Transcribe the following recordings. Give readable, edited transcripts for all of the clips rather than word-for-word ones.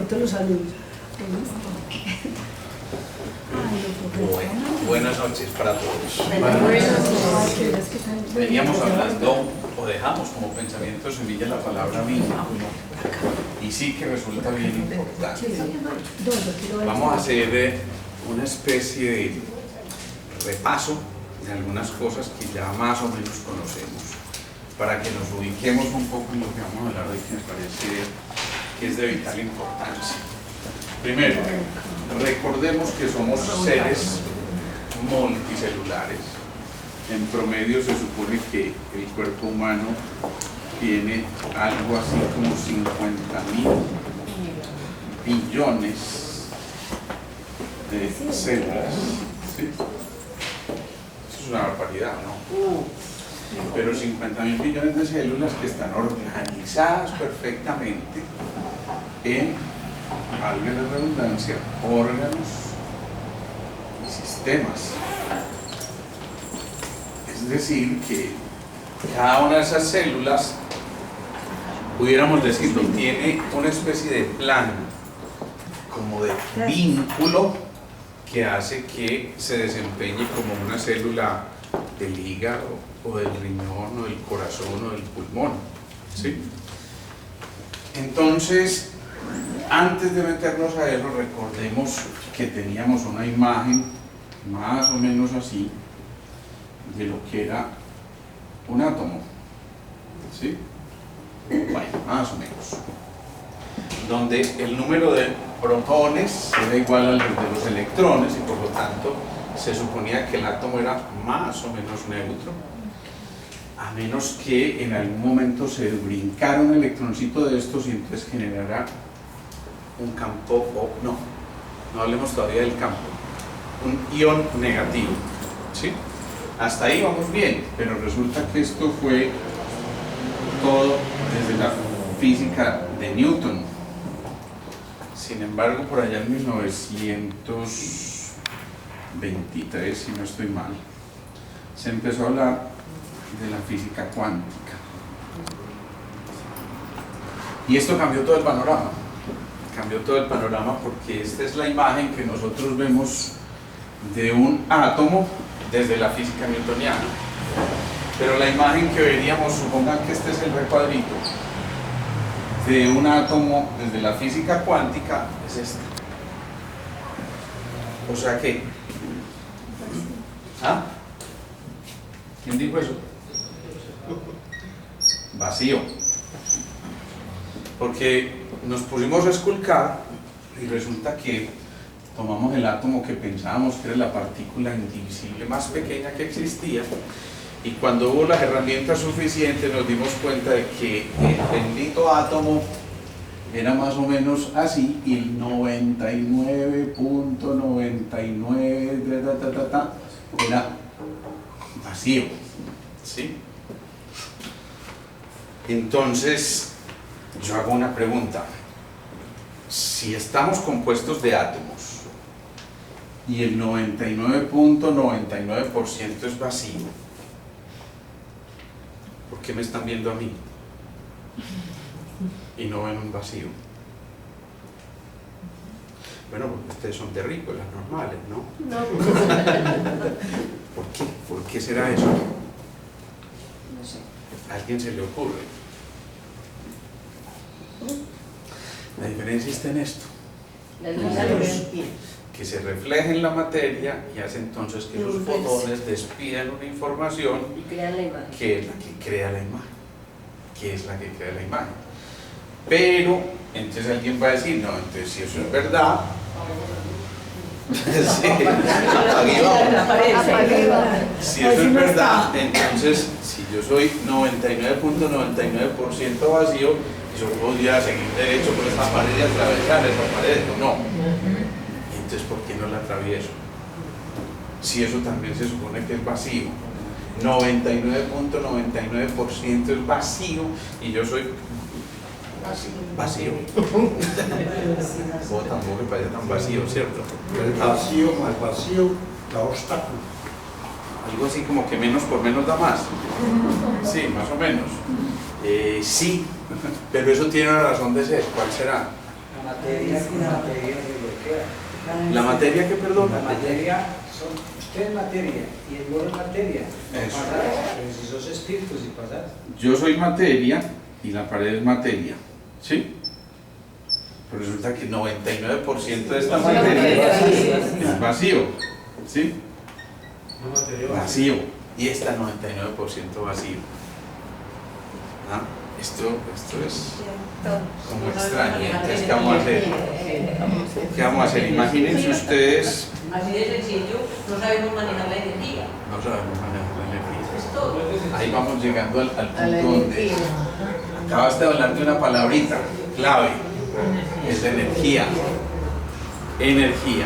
ahorita los saludos. Bueno, buenas noches para todos. Buenas noches. Veníamos hablando, o dejamos como pensamiento semilla la palabra vínculo, y sí que resulta bien importante. Vamos a hacer una especie de repaso de algunas cosas que ya más o menos conocemos, para que nos ubiquemos un poco en lo que vamos a hablar hoy, que me parece que es de vital importancia. Primero, recordemos que somos seres multicelulares. En promedio se supone que el cuerpo humano tiene algo así como 50.000 billones de células. ¿Sí? Eso es una barbaridad, ¿no? Pero 50.000 billones de células que están organizadas perfectamente en, valga la redundancia, órganos y sistemas. Es decir, que cada una de esas células, pudiéramos decirlo, tiene una especie de plan, como de vínculo, que hace que se desempeñe como una célula del hígado, o del riñón, o del corazón, o del pulmón. ¿Sí? Entonces, antes de meternos a eso, recordemos que teníamos una imagen más o menos así de lo que era un átomo. ¿Sí? Bueno, más o menos. Donde el número de protones era igual al de los electrones y por lo tanto se suponía que el átomo era más o menos neutro, a menos que en algún momento se brincara un electroncito de estos y entonces generara un campo, o no hablemos todavía del campo, un ion negativo. ¿Sí? Hasta ahí vamos bien, pero resulta que esto fue todo desde la física de Newton. Sin embargo, por allá en 1923, si no estoy mal, se empezó a hablar de la física cuántica. Y esto cambió todo el panorama. Cambió todo el panorama porque esta es la imagen que nosotros vemos de un átomo desde la física newtoniana. Pero la imagen que veríamos, supongan que este es el recuadrito de un átomo desde la física cuántica, es esta. O sea que... ¿Ah? ¿Quién dijo eso? Vacío. Porque nos pusimos a esculcar y resulta que tomamos el átomo que pensábamos que era la partícula indivisible más pequeña que existía, y cuando hubo las herramientas suficientes nos dimos cuenta de que el bendito átomo era más o menos así, y el 99.99 era vacío. ¿Sí? Entonces yo hago una pregunta: si estamos compuestos de átomos y el 99.99% es vacío, ¿por qué me están viendo a mí y no ven un vacío? Bueno, porque ustedes son terrícolas normales, ¿no? No. ¿Por qué? ¿Por qué será eso? No sé. ¿A alguien se le ocurre? La diferencia está en esto. La luz Que se refleja en la materia y hace entonces que esos fotones despidan una información y crean la imagen. que es la que crea la imagen. Que es la que crea la imagen. Pero, entonces alguien va a decir, no, entonces si eso es verdad, sí, aquí vamos. Si eso es verdad, entonces si yo soy 99.99% vacío, yo podría seguir derecho por esta pared y atravesar esa pared. No. Entonces, ¿por qué no la atravieso? Si eso también se supone que es vacío. 99.99% es vacío y yo soy vacío. O tampoco que vaya tan vacío, ¿cierto? El vacío más vacío da obstáculo. Algo así como que menos por menos da más. Sí, más o menos. Sí, pero eso tiene una razón de ser. ¿Cuál será? materia con materia se bloquea. La materia que La perdona. materia son, usted es materia y el vos es materia. No Eso. pasarás, pero si sos espíritu, si pasas. Yo soy materia y la pared es materia, ¿sí? Pero resulta que 99% de esta materia es vacío, ¿sí? Vacío. Y esta 99% vacío. ¿Ah? Esto es como extraño. Entonces, ¿qué vamos a hacer? ¿Qué vamos a hacer? Imagínense ustedes. Así de sencillo, no sabemos manejar la energía. No sabemos manejar la energía. Es todo. Ahí vamos llegando al punto donde acabas de hablar de una palabrita clave. Es la energía. Energía.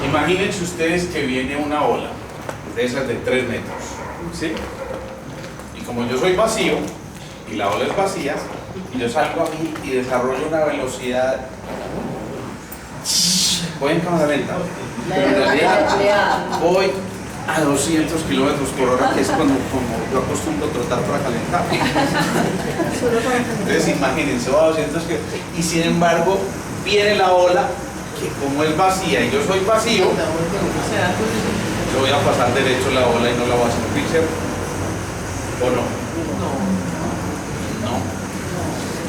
Imagínense ustedes que viene una ola de esas de 3 metros, ¿sí? Y como yo soy vacío y la ola es vacía, y yo salgo aquí y desarrollo una velocidad, voy en cámara lenta, pero en realidad voy a 200 kilómetros por hora, que es como yo acostumbro trotar para calentar. Entonces imagínense, voy a 200 kilómetros, y sin embargo viene la ola que como es vacía y yo soy vacío, yo voy a pasar derecho la ola y no la voy a sentir, ¿cierto? ¿O no? No.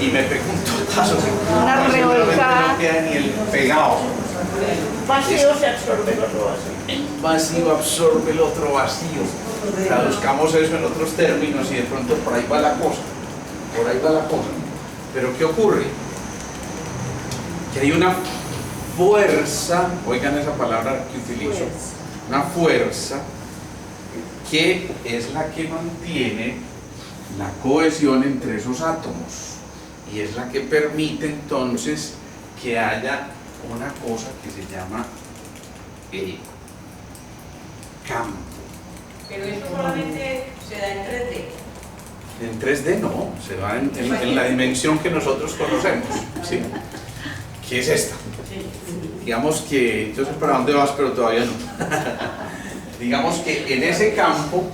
Y me pego un totazo. Una revolcada. No queda ni el pegado. Vacío se absorbe el otro vacío. El vacío absorbe el otro vacío. Traduzcamos eso en otros términos y de pronto por ahí va la cosa. Por ahí va la cosa. Pero ¿qué ocurre? Que hay una fuerza, oigan esa palabra que utilizo, una fuerza que es la que mantiene la cohesión entre esos átomos y es la que permite entonces que haya una cosa que se llama campo. Pero eso solamente se da en 3D. En 3D no, se da en la dimensión que nosotros conocemos, ¿sí? ¿Qué es esta? Digamos que, yo sé para dónde vas, pero todavía no. Digamos que en ese campo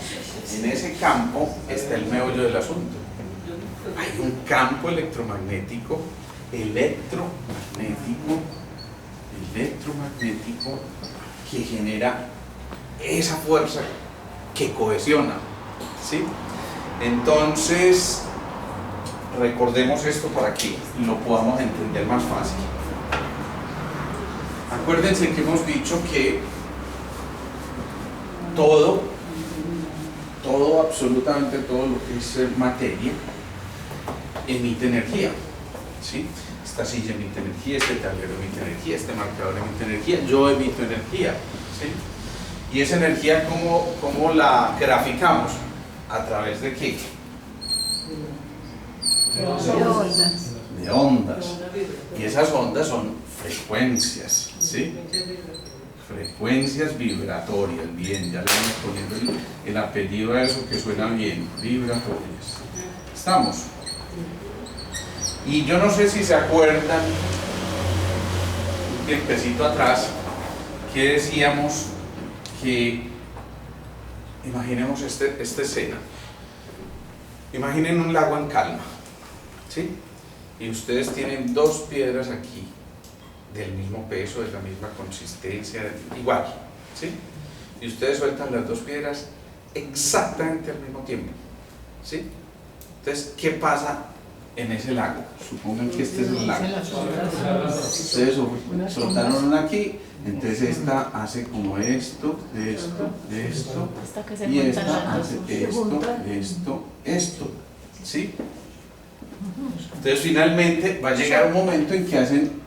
está el meollo del asunto. Hay un campo electromagnético que genera esa fuerza que cohesiona, ¿sí? Entonces, recordemos esto para que lo podamos entender más fácil. Acuérdense que hemos dicho que todo, absolutamente todo lo que es materia, emite energía, ¿sí? Esta silla emite energía, este tablero emite energía, este marcador emite energía, yo emito energía, ¿sí? Y esa energía, ¿cómo la graficamos? ¿A través de qué? De ondas. Y esas ondas son frecuencias, ¿sí? Frecuencias vibratorias, bien, ya le vamos poniendo el apellido a eso que suena bien, vibratorias. ¿Estamos? Y yo no sé si se acuerdan, un tiempecito atrás, que decíamos que, imaginemos esta escena, imaginen un lago en calma, ¿sí? Y ustedes tienen 2 piedras aquí, del mismo peso, de la misma consistencia, igual, ¿sí? Y ustedes sueltan las 2 piedras exactamente al mismo tiempo, ¿sí? Entonces, ¿qué pasa en ese lago? Supongan que este es el lago. Ustedes soltaron una aquí, entonces esta hace como esto, y esta hace esto, ¿sí? Entonces finalmente va a llegar un momento en que hacen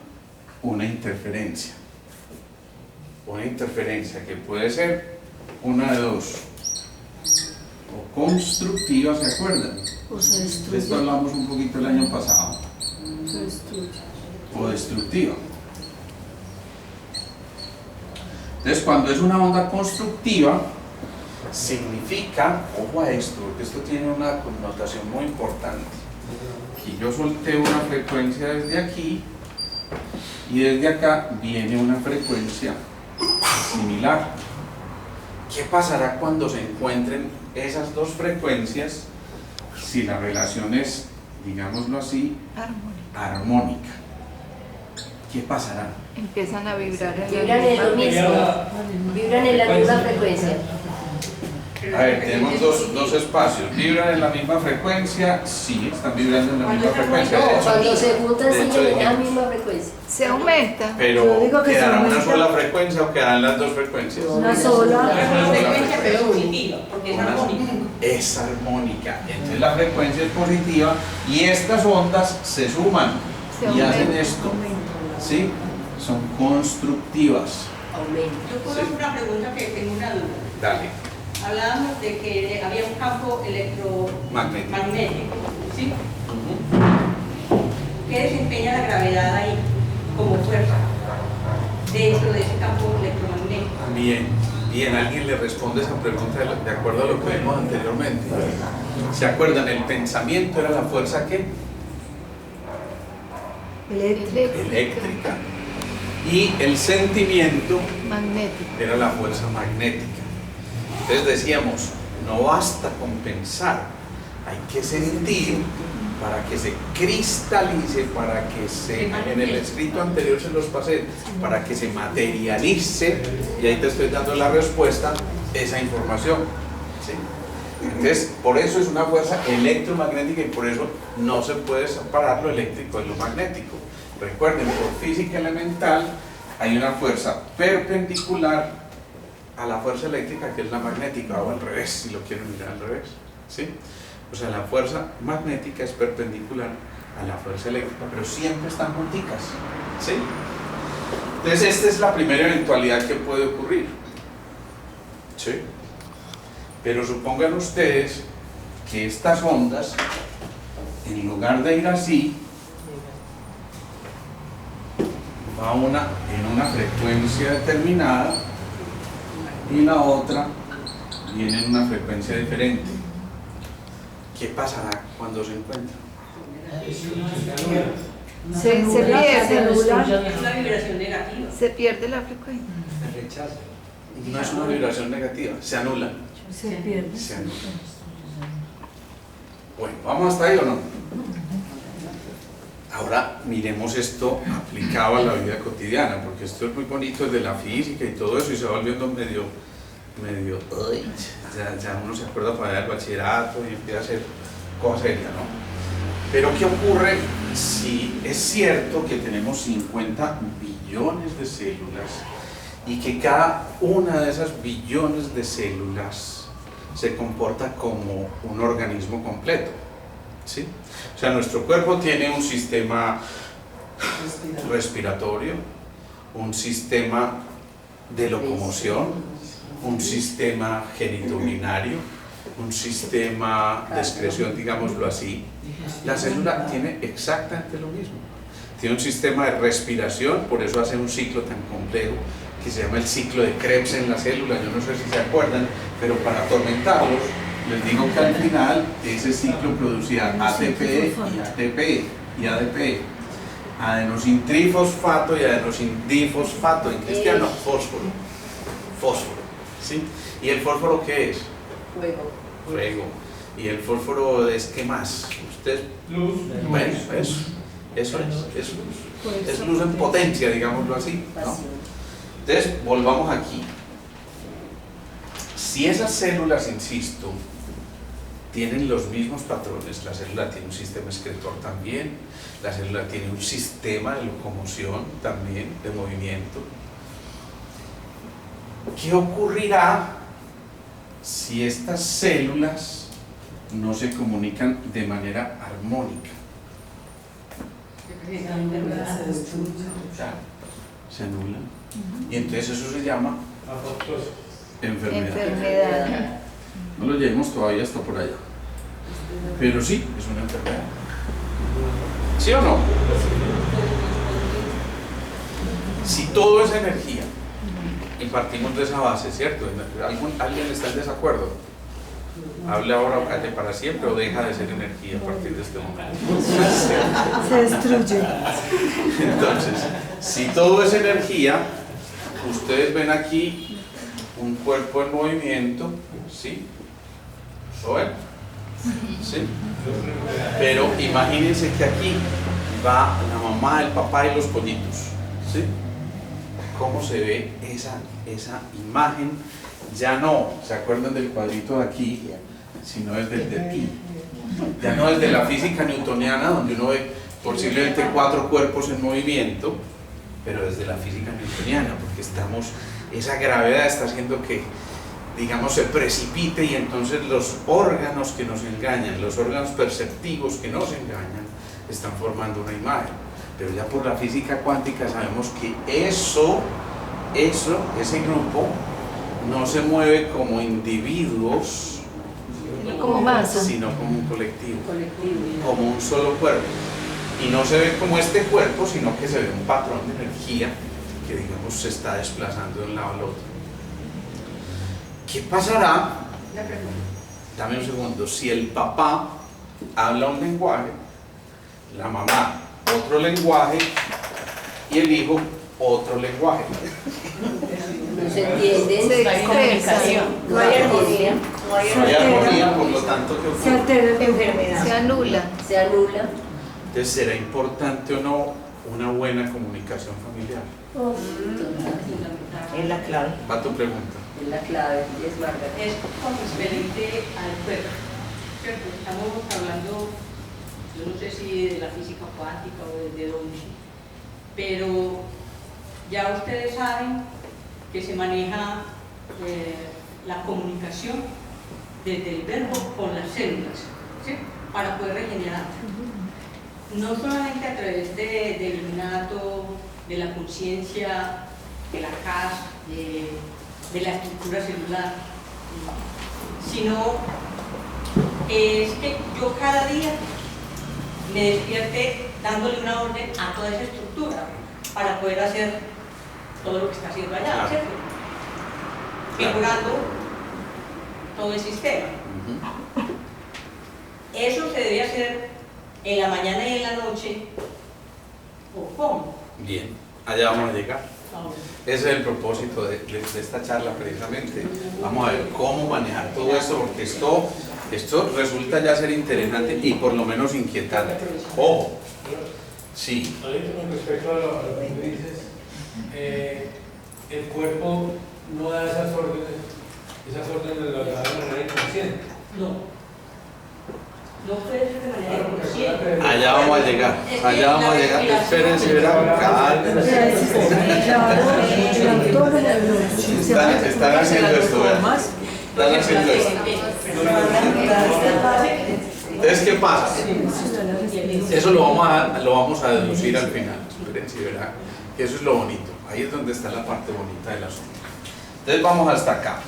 una interferencia que puede ser una de dos, o constructiva, ¿se acuerdan? De esto hablamos un poquito el año pasado, o destructiva. Entonces cuando es una onda constructiva significa, ojo a esto, porque esto tiene una connotación muy importante, que yo solté una frecuencia desde aquí y desde acá viene una frecuencia similar. ¿Qué pasará cuando se encuentren esas 2 frecuencias si la relación es, digámoslo así, armónica? ¿qué pasará? Empiezan a vibrar en Vibran en lo mismo, vibran en la misma frecuencia. A ver, tenemos dos espacios. ¿Vibran en la misma frecuencia? Sí, están vibrando en la misma frecuencia. No, De hecho, cuando se juntan de hecho, siguen en la dijimos, misma frecuencia. Se aumenta. pero Yo digo que se ¿quedará una aumenta. sola frecuencia o quedarán las dos frecuencias? Una sola. Pero la frecuencia pero es positiva, porque es armónica. Es armónica. Entonces la frecuencia es positiva y estas ondas se suman Se y aumentan. hacen esto. ¿Sí? Son constructivas. Aumenta. Yo puedo hacer una pregunta que tengo una duda. Dale. Hablábamos de que había un campo electromagnético, ¿sí? ¿Qué desempeña la gravedad ahí como fuerza dentro de ese campo electromagnético? Bien, alguien le responde esa pregunta de acuerdo a lo que vimos anteriormente. ¿Se acuerdan? El pensamiento era la fuerza ¿qué? Eléctrica. Y el sentimiento Magnético. era la fuerza magnética. Entonces decíamos, no basta con pensar, hay que sentir para que se cristalice, para que se, en el escrito anterior se los pasé, para que se materialice, y ahí te estoy dando la respuesta, esa información. ¿Sí? Entonces, por eso es una fuerza electromagnética y por eso no se puede separar lo eléctrico de lo magnético. Recuerden, por física elemental hay una fuerza perpendicular a la fuerza eléctrica que es la magnética, o al revés, si lo quieren mirar al revés. ¿Sí? O sea, la fuerza magnética es perpendicular a la fuerza eléctrica, pero siempre están junticas. ¿Sí? Entonces, esta es la primera eventualidad que puede ocurrir. ¿Sí? Pero supongan ustedes que estas ondas, en lugar de ir así, va una en una frecuencia determinada y la otra viene en una frecuencia diferente. ¿Qué pasará cuando se encuentran? Se pierde. Es una vibración negativa. Se pierde la frecuencia. Se rechaza. No es una vibración negativa, se anulan. Se pierde. Se anulan. Bueno, ¿vamos hasta ahí o no? Ahora miremos esto aplicado a la vida cotidiana, porque esto es muy bonito, es de la física y todo eso, y se va volviendo medio uy, ya uno se acuerda para ir al bachillerato y empieza a hacer cosas serias, ¿no? Pero ¿qué ocurre si es cierto que tenemos 50 billones de células y que cada una de esas billones de células se comporta como un organismo completo? ¿Sí? O sea, nuestro cuerpo tiene un sistema respiratorio, un sistema de locomoción, un sistema genitourinario, un sistema de excreción, digámoslo así. La célula tiene exactamente lo mismo. Tiene un sistema de respiración, por eso hace un ciclo tan complejo que se llama el ciclo de Krebs en la célula. Yo no sé si se acuerdan, pero para atormentarlos, les digo que al final ese ciclo producía ATP y ATP y ADP, adenosintrifosfato y adenosindifosfato, en cristiano, fósforo. ¿Sí? ¿Y el fósforo qué es? Fuego. ¿Y el fósforo es qué más? ¿Ustedes? Luz. Bueno, eso es luz. Es luz en potencia, digámoslo así, ¿no? Entonces, volvamos aquí. Si esas células, insisto, tienen los mismos patrones, la célula tiene un sistema excretor también, la célula tiene un sistema de locomoción también, de movimiento. ¿Qué ocurrirá si estas células no se comunican de manera armónica? Se anulan. Y entonces eso se llama enfermedad. No lo llevemos todavía hasta por allá. Pero sí, es una enfermedad. ¿Sí o no? Si todo es energía, y partimos de esa base, ¿cierto? ¿Alguien está en desacuerdo? Hable ahora o calle para siempre, o deja de ser energía a partir de este momento. Se destruye. Entonces, si todo es energía, ustedes ven aquí un cuerpo en movimiento, ¿sí? ¿Lo ven? ¿Sí? Pero imagínense que aquí va la mamá, el papá y los pollitos. ¿Sí? ¿Cómo se ve esa imagen? Ya no, ¿se acuerdan del cuadrito de aquí? Sino desde el de aquí. Ya no desde la física newtoniana, donde uno ve posiblemente 4 cuerpos en movimiento, pero desde la física newtoniana, porque esa gravedad está haciendo que, digamos, se precipite, y entonces los órganos que nos engañan, los órganos perceptivos que nos engañan, están formando una imagen. Pero ya por la física cuántica sabemos que ese grupo no se mueve como individuos, Como masa. sino como un colectivo, como un solo cuerpo. Y no se ve como este cuerpo, sino que se ve un patrón de energía que, digamos, se está desplazando de un lado al otro. ¿Qué pasará? Dame un segundo. Si el papá habla un lenguaje, la mamá otro lenguaje y el hijo otro lenguaje. No se entiende. Se No hay expresa. comunicación. No hay armonía. No hay No hay armonía, por lo tanto, ¿qué Se ocurre? altera. enfermedad. Se anula. Se anula. Entonces, ¿será importante o no una buena comunicación familiar? Es la clave. Va tu pregunta. Es la clave. Es Margarita. Es con referente al cuerpo, ¿cierto? Estamos hablando, yo no sé si de la física cuántica o de dónde, pero ya ustedes saben que se maneja la comunicación desde el verbo con las células, ¿sí? Para poder regenerar. No solamente a través del innato, de la conciencia, de la CAS, de la estructura celular, sino es que yo cada día me despierte dándole una orden a toda esa estructura para poder hacer todo lo que está haciendo allá, Claro. ¿cierto? Mejorando todo el sistema. Eso se debe hacer en la mañana y en la noche, ¿o cómo? Bien, allá vamos a llegar. Ese es el propósito de esta charla, precisamente. Vamos a ver cómo manejar todo esto, porque esto resulta ya ser interesante y por lo menos inquietante. Ojo, sí. Ahorita con respecto a lo que tú dices, el cuerpo no da esas órdenes las da de manera inconsciente. No puede ser de manera Claro, porque inconsciente. acuérdate, Allá vamos a llegar, allá vamos a llegar. Espérense, verán, cálmense. Están haciendo esto, vean. Están haciendo esto. Entonces, ¿qué pasa? Eso lo vamos a deducir al final. Espérense, verán, que eso es lo bonito. Ahí es donde está la parte bonita del asunto. Entonces vamos hasta acá.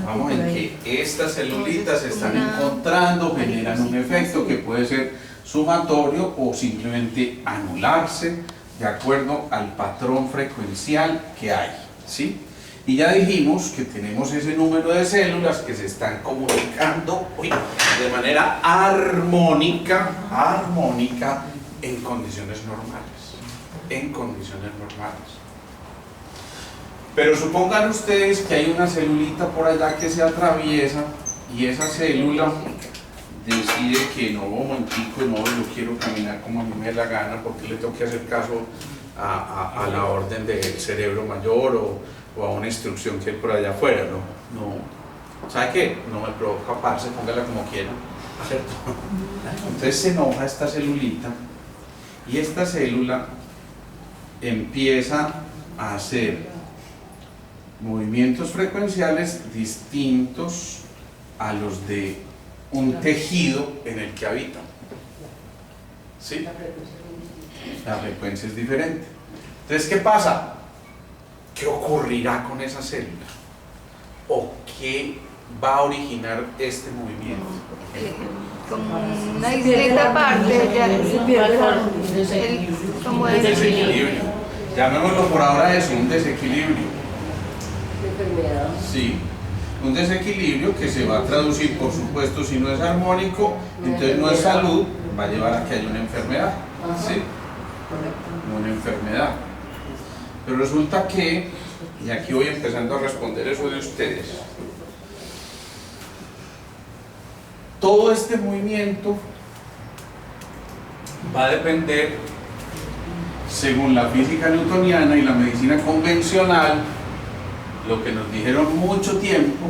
Vamos en que estas celulitas se están encontrando, generan un efecto que puede ser sumatorio o simplemente anularse de acuerdo al patrón frecuencial que hay, ¿sí? Y ya dijimos que tenemos ese número de células que se están comunicando de manera armónica en condiciones normales. Pero supongan ustedes que hay una celulita por allá que se atraviesa y esa célula decide que no, un momentico, no, yo quiero caminar como a mí me dé la gana porque le tengo que hacer caso a la orden del cerebro mayor o a una instrucción que hay por allá afuera, no. ¿Sabe qué? No me provoca, parce, póngala como quiera, ¿cierto? Entonces se enoja esta celulita y esta célula empieza a hacer movimientos frecuenciales distintos a los de un tejido en el que habita. ¿Sí? La frecuencia es diferente. Entonces, ¿qué pasa? ¿Qué ocurrirá con esa célula? ¿O qué va a originar este movimiento? Como una islita aparte, ya Se pierde como Un es. desequilibrio. Llamémoslo por ahora eso, un desequilibrio. Enfermedad. Sí, un desequilibrio que se va a traducir, por supuesto, si no es armónico, entonces no es salud, va a llevar a que haya una enfermedad, ¿sí? Una enfermedad. Pero resulta que, y aquí voy empezando a responder eso de ustedes, todo este movimiento va a depender según la física newtoniana y la medicina convencional, lo que nos dijeron mucho tiempo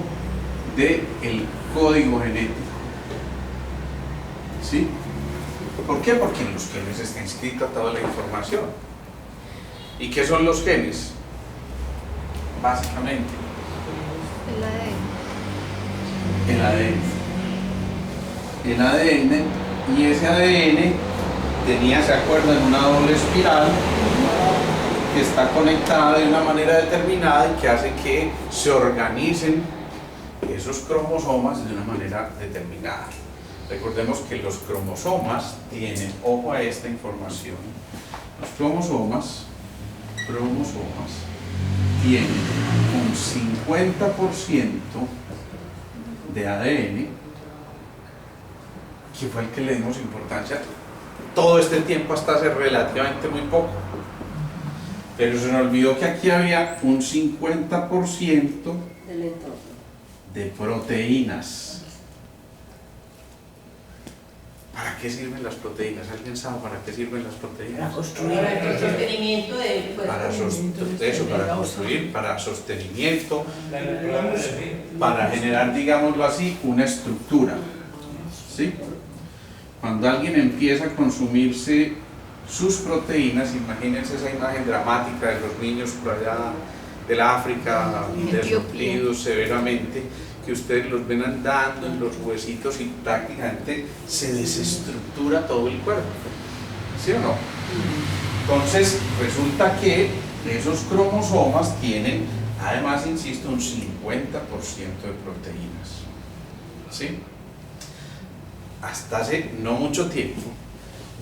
del código genético. ¿Sí? ¿Por qué? Porque en los genes está inscrita toda la información. ¿Y qué son los genes? Básicamente El ADN. el ADN, y ese ADN tenía, ¿se acuerdan?, una doble espiral que está conectada de una manera determinada y que hace que se organicen esos cromosomas de una manera determinada. Recordemos que los cromosomas tienen, ojo a esta información, los cromosomas tienen un 50% de ADN, que fue el que le dimos importancia todo este tiempo hasta hace relativamente muy poco. Pero se nos olvidó que aquí había un 50% de proteínas. ¿Para qué sirven las proteínas? ¿Alguien sabe para qué sirven las proteínas? Para construir. Para el sostenimiento de... Para construir, para sostenimiento, para generar, digámoslo así, una estructura. ¿Sí? Cuando alguien empieza a consumirse sus proteínas, imagínense esa imagen dramática de los niños por allá del África, desnutridos severamente, que ustedes los ven andando en los huesitos y prácticamente se desestructura todo el cuerpo. ¿Sí o no? Entonces, resulta que esos cromosomas tienen, además, insisto, un 50% de proteínas. ¿Sí? Hasta hace no mucho tiempo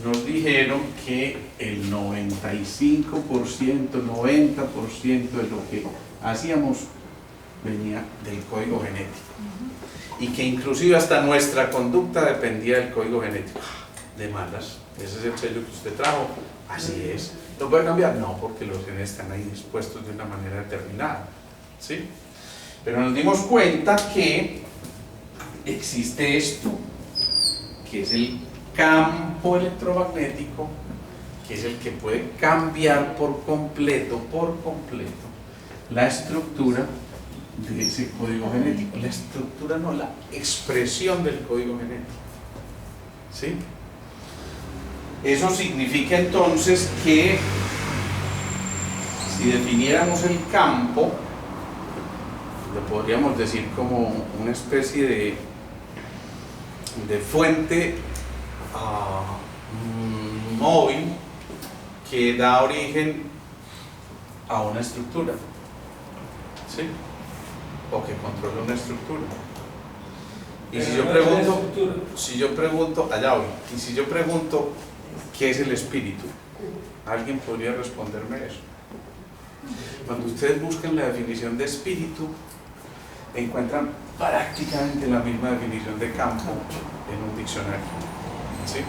nos dijeron que el 95%, 90% de lo que hacíamos venía del código genético, y que inclusive hasta nuestra conducta dependía del código genético. De malas, ese es el sello que usted trajo, así es. ¿Lo puede cambiar? No, porque los genes están ahí dispuestos de una manera determinada, ¿sí? Pero nos dimos cuenta que existe esto, que es el campo electromagnético, que es el que puede cambiar por completo la estructura de ese código genético. La estructura no, la expresión del código genético. ¿Sí? Eso significa entonces que si definiéramos el campo, lo podríamos decir como una especie de fuente móvil que da origen a una estructura, ¿sí? O que controla una estructura. Y si yo pregunto, allá voy, y si yo pregunto ¿qué es el espíritu? ¿Alguien podría responderme eso? Cuando ustedes buscan la definición de espíritu, encuentran prácticamente la misma definición de campo en un diccionario, ¿sí?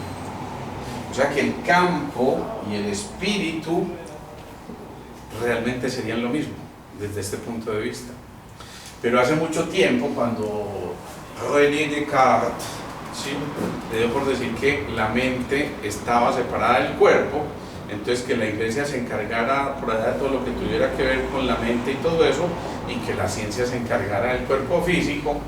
O sea que el campo y el espíritu realmente serían lo mismo desde este punto de vista. Pero hace mucho tiempo, cuando René Descartes, ¿sí?, le dio por decir que la mente estaba separada del cuerpo, entonces que la iglesia se encargara por allá de todo lo que tuviera que ver con la mente y todo eso, y que la ciencia se encargara del cuerpo físico.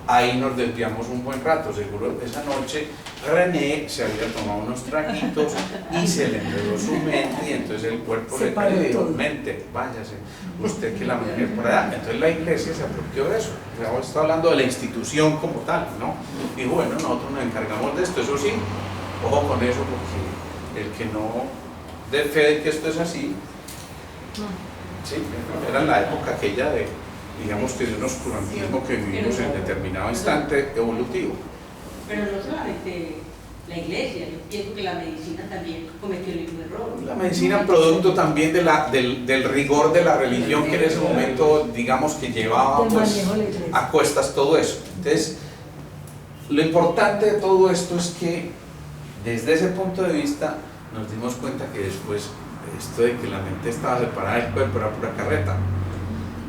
Ahí nos desviamos un buen rato. Seguro esa noche René se había tomado unos traguitos y se le enredó su mente, y entonces el cuerpo le dijo: mente, váyase, usted que la mujer por allá. Entonces la iglesia se apropió de eso. Ahora está hablando de la institución como tal, ¿no? Y bueno, nosotros nos encargamos de esto. Eso sí, ojo con eso, porque el que no dé fe de que esto es así, sí, era la época aquella de, digamos, que de un oscurantismo que vivimos en determinado instante evolutivo. Pero no solamente la iglesia, yo pienso que la medicina también cometió el mismo error. La medicina, producto también del rigor de la religión que en ese momento, digamos, que llevaba pues a cuestas todo eso. Entonces, lo importante de todo esto es que desde ese punto de vista nos dimos cuenta que después esto de que la mente estaba separada del cuerpo era pura carreta,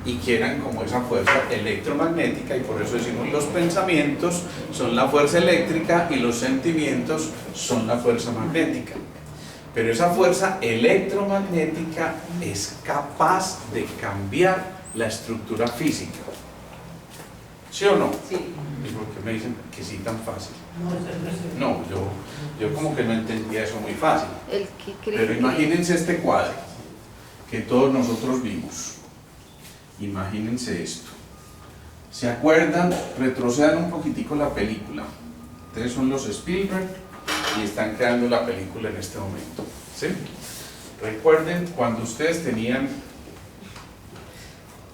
y que eran como esa fuerza electromagnética, y por eso decimos los pensamientos son la fuerza eléctrica y los sentimientos son la fuerza magnética. Pero esa fuerza electromagnética es capaz de cambiar la estructura física. ¿Sí o no? Sí. ¿Y por qué me dicen que sí tan fácil? No, yo como que no entendía eso muy fácil. El que cree Pero que- imagínense este cuadro que todos nosotros vimos. Imagínense esto. ¿Se acuerdan? Retrocedan un poquitico la película. Ustedes son los Spielberg y están creando la película en este momento. ¿Sí? Recuerden cuando ustedes tenían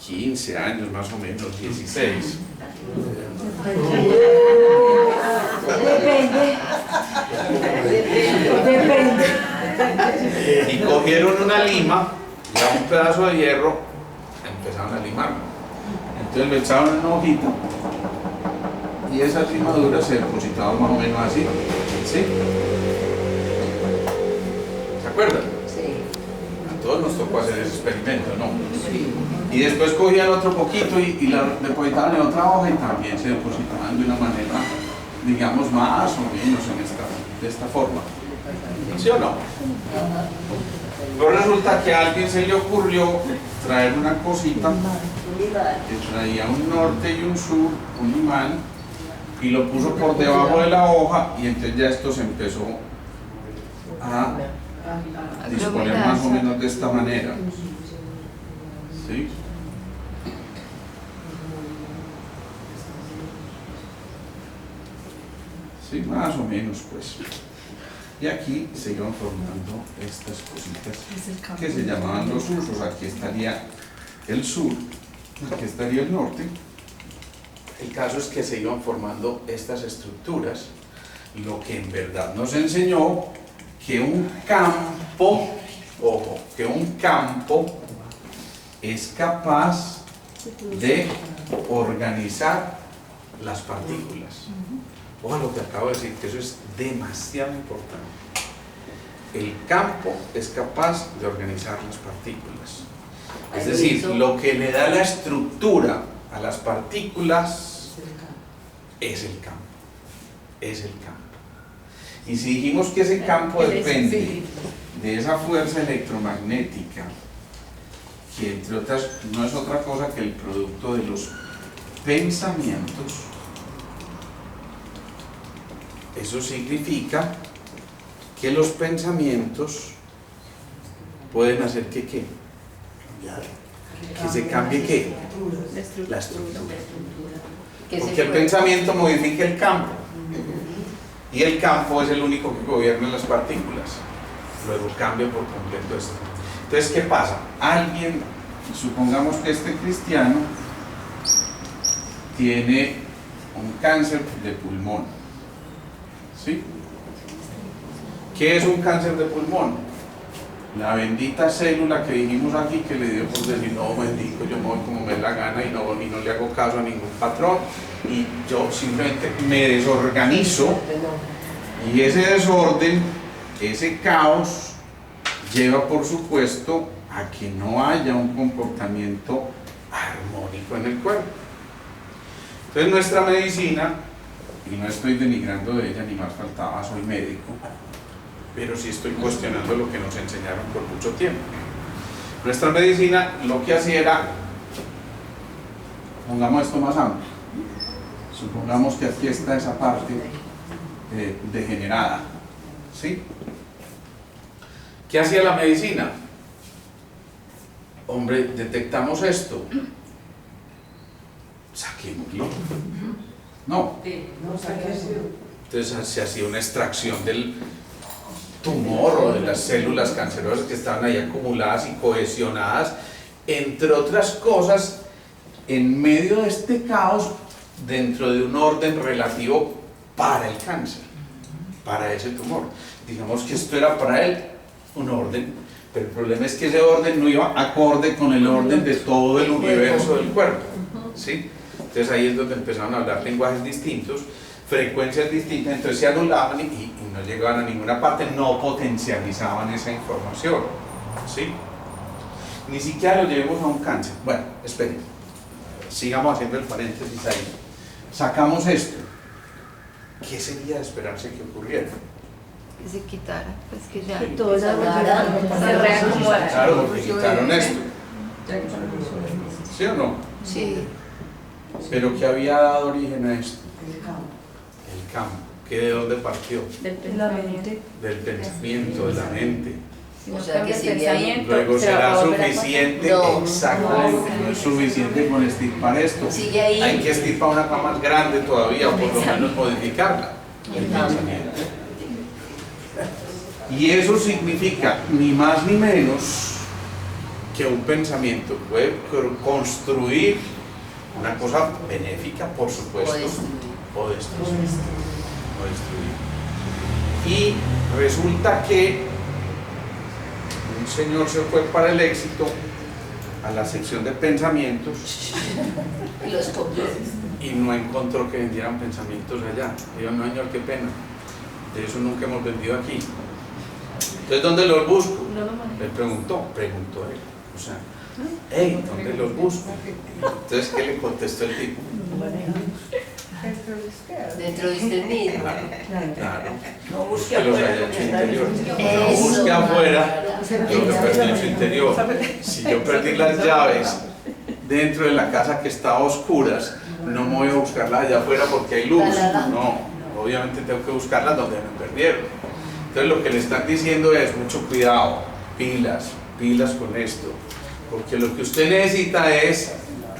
15 años más o menos, 16. Depende. Y cogieron una lima, ya un pedazo de hierro, empezaron a limarlo. Entonces le echaron en una hojita y esas limaduras se depositaban más o menos así. ¿Sí? ¿Se acuerdan? Sí. A todos nos tocó hacer ese experimento, ¿no? Y después cogían otro poquito y la depositaban en otra hoja y también se depositaban de una manera, digamos, más o menos de esta forma. ¿Sí o no? Pero resulta que a alguien se le ocurrió traer una cosita que traía un norte y un sur, un imán, y lo puso por debajo de la hoja y entonces ya esto se empezó a disponer más o menos de esta manera. ¿Sí? Sí, más o menos pues. Y aquí se iban formando estas cositas que se llamaban los usos. Aquí estaría el sur, aquí estaría el norte. El caso es que se iban formando estas estructuras, lo que en verdad nos enseñó que un campo, ojo, que un campo es capaz de organizar las partículas. Ojo lo que acabo de decir, que eso es demasiado importante. El campo es capaz de organizar las partículas. Es decir, lo que le da la estructura a las partículas es el campo. Es el campo. Y si dijimos que ese campo depende de esa fuerza electromagnética, que entre otras no es otra cosa que el producto de los pensamientos, eso significa que los pensamientos pueden hacer que ¿qué? Que se cambie ¿qué? La estructura. Porque el pensamiento modifica el campo y el campo es el único que gobierna las partículas. Luego cambia por completo esto. Entonces, ¿qué pasa? Alguien, supongamos que este cristiano tiene un cáncer de pulmón. ¿Sí? ¿Qué es un cáncer de pulmón? La bendita célula que dijimos aquí que le dio por decir, no, bendito, yo me voy como me dé la gana y no le hago caso a ningún patrón y yo simplemente me desorganizo, y ese desorden, ese caos lleva por supuesto a que no haya un comportamiento armónico en el cuerpo. Entonces nuestra medicina, y no estoy denigrando de ella ni más faltaba, soy médico, pero sí estoy cuestionando lo que nos enseñaron por mucho tiempo. Nuestra medicina lo que hacía era, pongamos esto más amplio, supongamos que aquí está esa parte degenerada, ¿sí? ¿Qué hacía la medicina? Hombre, detectamos esto, saquémoslo. No. Entonces se hacía una extracción del tumor o de las células cancerosas que estaban ahí acumuladas y cohesionadas, entre otras cosas, en medio de este caos, dentro de un orden relativo para el cáncer, para ese tumor. Digamos que esto era para él un orden, pero el problema es que ese orden no iba acorde con el orden de todo el universo del cuerpo, ¿sí? Entonces ahí es donde empezaron a hablar lenguajes distintos, frecuencias distintas, entonces se anulaban y no llegaban a ninguna parte, no potencializaban esa información, ¿sí? Ni siquiera lo llevemos a un cáncer. Bueno, esperen, sigamos haciendo el paréntesis ahí. Sacamos esto. ¿Qué sería de esperarse que ocurriera? que se quitara, pues que ya Sí. Toda la se reacomodara. Claro, porque quitaron esto. ¿Sí o no? Sí. Pero ¿qué había dado origen a esto? El campo. ¿Que de dónde partió? La mente. Del pensamiento, de la mente. O sea que si de ahí Luego se va será a volver a suficiente, pasar. No. exactamente, no es suficiente con estirpar esto. Sigue ahí. Hay que estirpar una cama más grande todavía, o por lo menos modificarla, el pensamiento. Y eso significa ni más ni menos que un pensamiento puede construir una cosa benéfica, por supuesto, O destruir. o destruir. Y resulta que un señor se fue para el éxito a la sección de pensamientos Y los copió. y no encontró que vendieran pensamientos allá. Digo, no señor, qué pena, de eso nunca hemos vendido aquí. Entonces, ¿dónde los busco? Le preguntó él. O sea, hey, ¿dónde los busco? Entonces, ¿qué le contestó el tipo? Dentro de usted mismo. Claro, No busque que los afuera haya porque hecho está interior. difícil. No busque Eso. afuera lo que perdí en su interior. Si yo perdí las llaves dentro de la casa que estaba a oscuras, no me voy a buscarlas allá afuera porque hay luz. No, obviamente tengo que buscarlas donde me perdieron. Entonces lo que le están diciendo es mucho cuidado, pilas con esto, porque lo que usted necesita es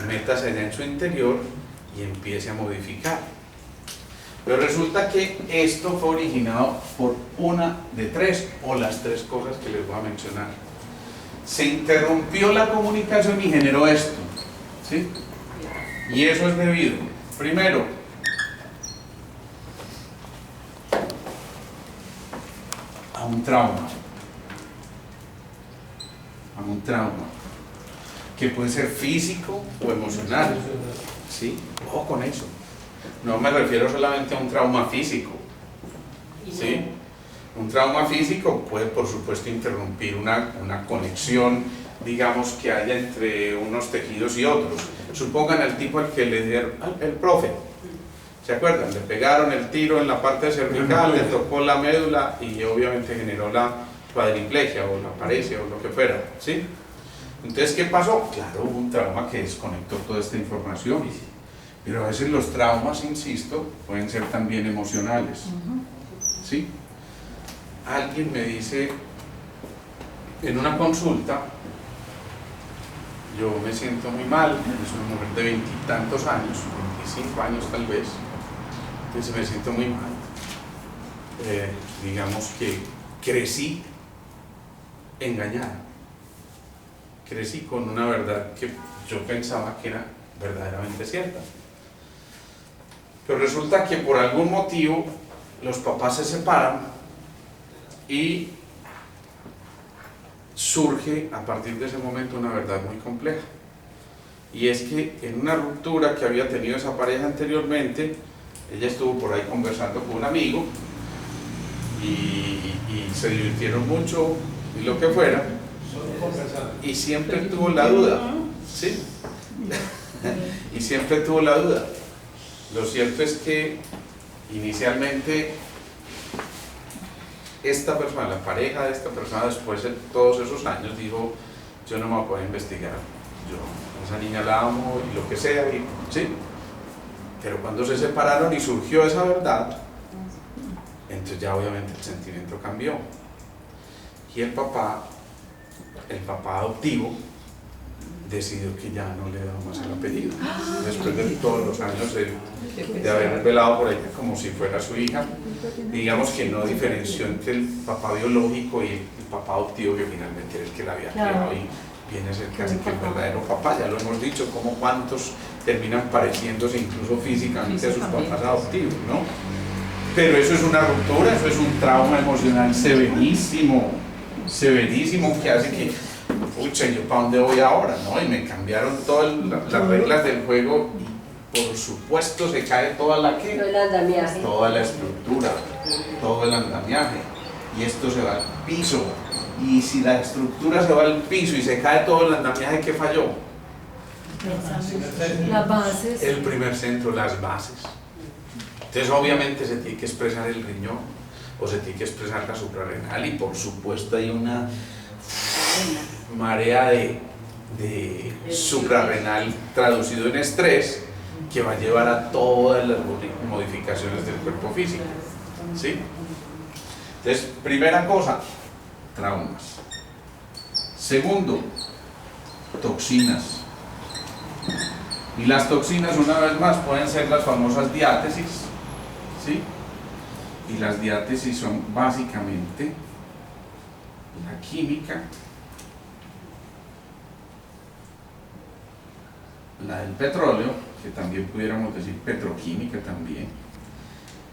métase allá en su interior y empiece a modificar. Pero resulta que esto fue originado por una de tres o las tres cosas que les voy a mencionar. Se interrumpió la comunicación y generó esto, ¿sí? Y eso es debido, primero, a un trauma, que puede ser físico o emocional, ¿sí? Ojo con eso. No me refiero solamente a un trauma físico, ¿sí? Un trauma físico puede, por supuesto, interrumpir una conexión, digamos, que haya entre unos tejidos y otros. Supongan al tipo al que le dieron, el profe, ¿se acuerdan? Le pegaron el tiro en la parte cervical, le tocó la médula y obviamente generó la cuadriplegia o la paresia o lo que fuera, ¿sí? Entonces, ¿qué pasó? Claro, hubo un trauma que desconectó toda esta información. Pero a veces los traumas, insisto, pueden ser también emocionales, ¿sí? Alguien me dice en una consulta, yo me siento muy mal, es una mujer de 20 y tantos años, 25 años tal vez, entonces me siento muy mal. Digamos que crecí engañada, crecí con una verdad que yo pensaba que era verdaderamente cierta. Pero resulta que por algún motivo los papás se separan y surge a partir de ese momento una verdad muy compleja. Y es que en una ruptura que había tenido esa pareja anteriormente, ella estuvo por ahí conversando con un amigo y se divirtieron mucho y lo que fuera, y siempre tuvo la duda, ¿sí? Y siempre tuvo la duda. Lo cierto es que inicialmente esta persona, la pareja de esta persona, después de todos esos años dijo, yo no me voy a poder investigar, yo a esa niña la amo y lo que sea, y, ¿sí? Pero cuando se separaron y surgió esa verdad, entonces ya obviamente el sentimiento cambió. Y el papá adoptivo, decidió que ya no le daba más el apellido. Después de todos los años de haber velado por ella como si fuera su hija, digamos que no diferenció entre el papá biológico y el papá adoptivo, que finalmente era el que la había criado y viene a ser casi que el verdadero papá. Ya lo hemos dicho, como cuántos terminan pareciéndose incluso físicamente a sus papás adoptivos, ¿no? Pero eso es una ruptura, eso es un trauma emocional severísimo, que hace que, pucha, ¿yo para dónde voy ahora? ¿No? Y me cambiaron todas las reglas del juego y por supuesto se cae toda la que, No el andamiaje. toda la estructura, todo el andamiaje, y esto se va al piso. Y si la estructura se va al piso y se cae todo el andamiaje, ¿qué falló? Las bases. El primer centro, las bases. Entonces obviamente se tiene que expresar el riñón, o se tiene que expresar la suprarrenal, y por supuesto hay una marea de suprarrenal traducido en estrés que va a llevar a todas las modificaciones del cuerpo físico, ¿sí? Entonces, primera cosa, traumas. Segundo, toxinas. Y las toxinas, una vez más, pueden ser las famosas diátesis, ¿sí? Y las diátesis son básicamente la química, la del petróleo, que también pudiéramos decir petroquímica también,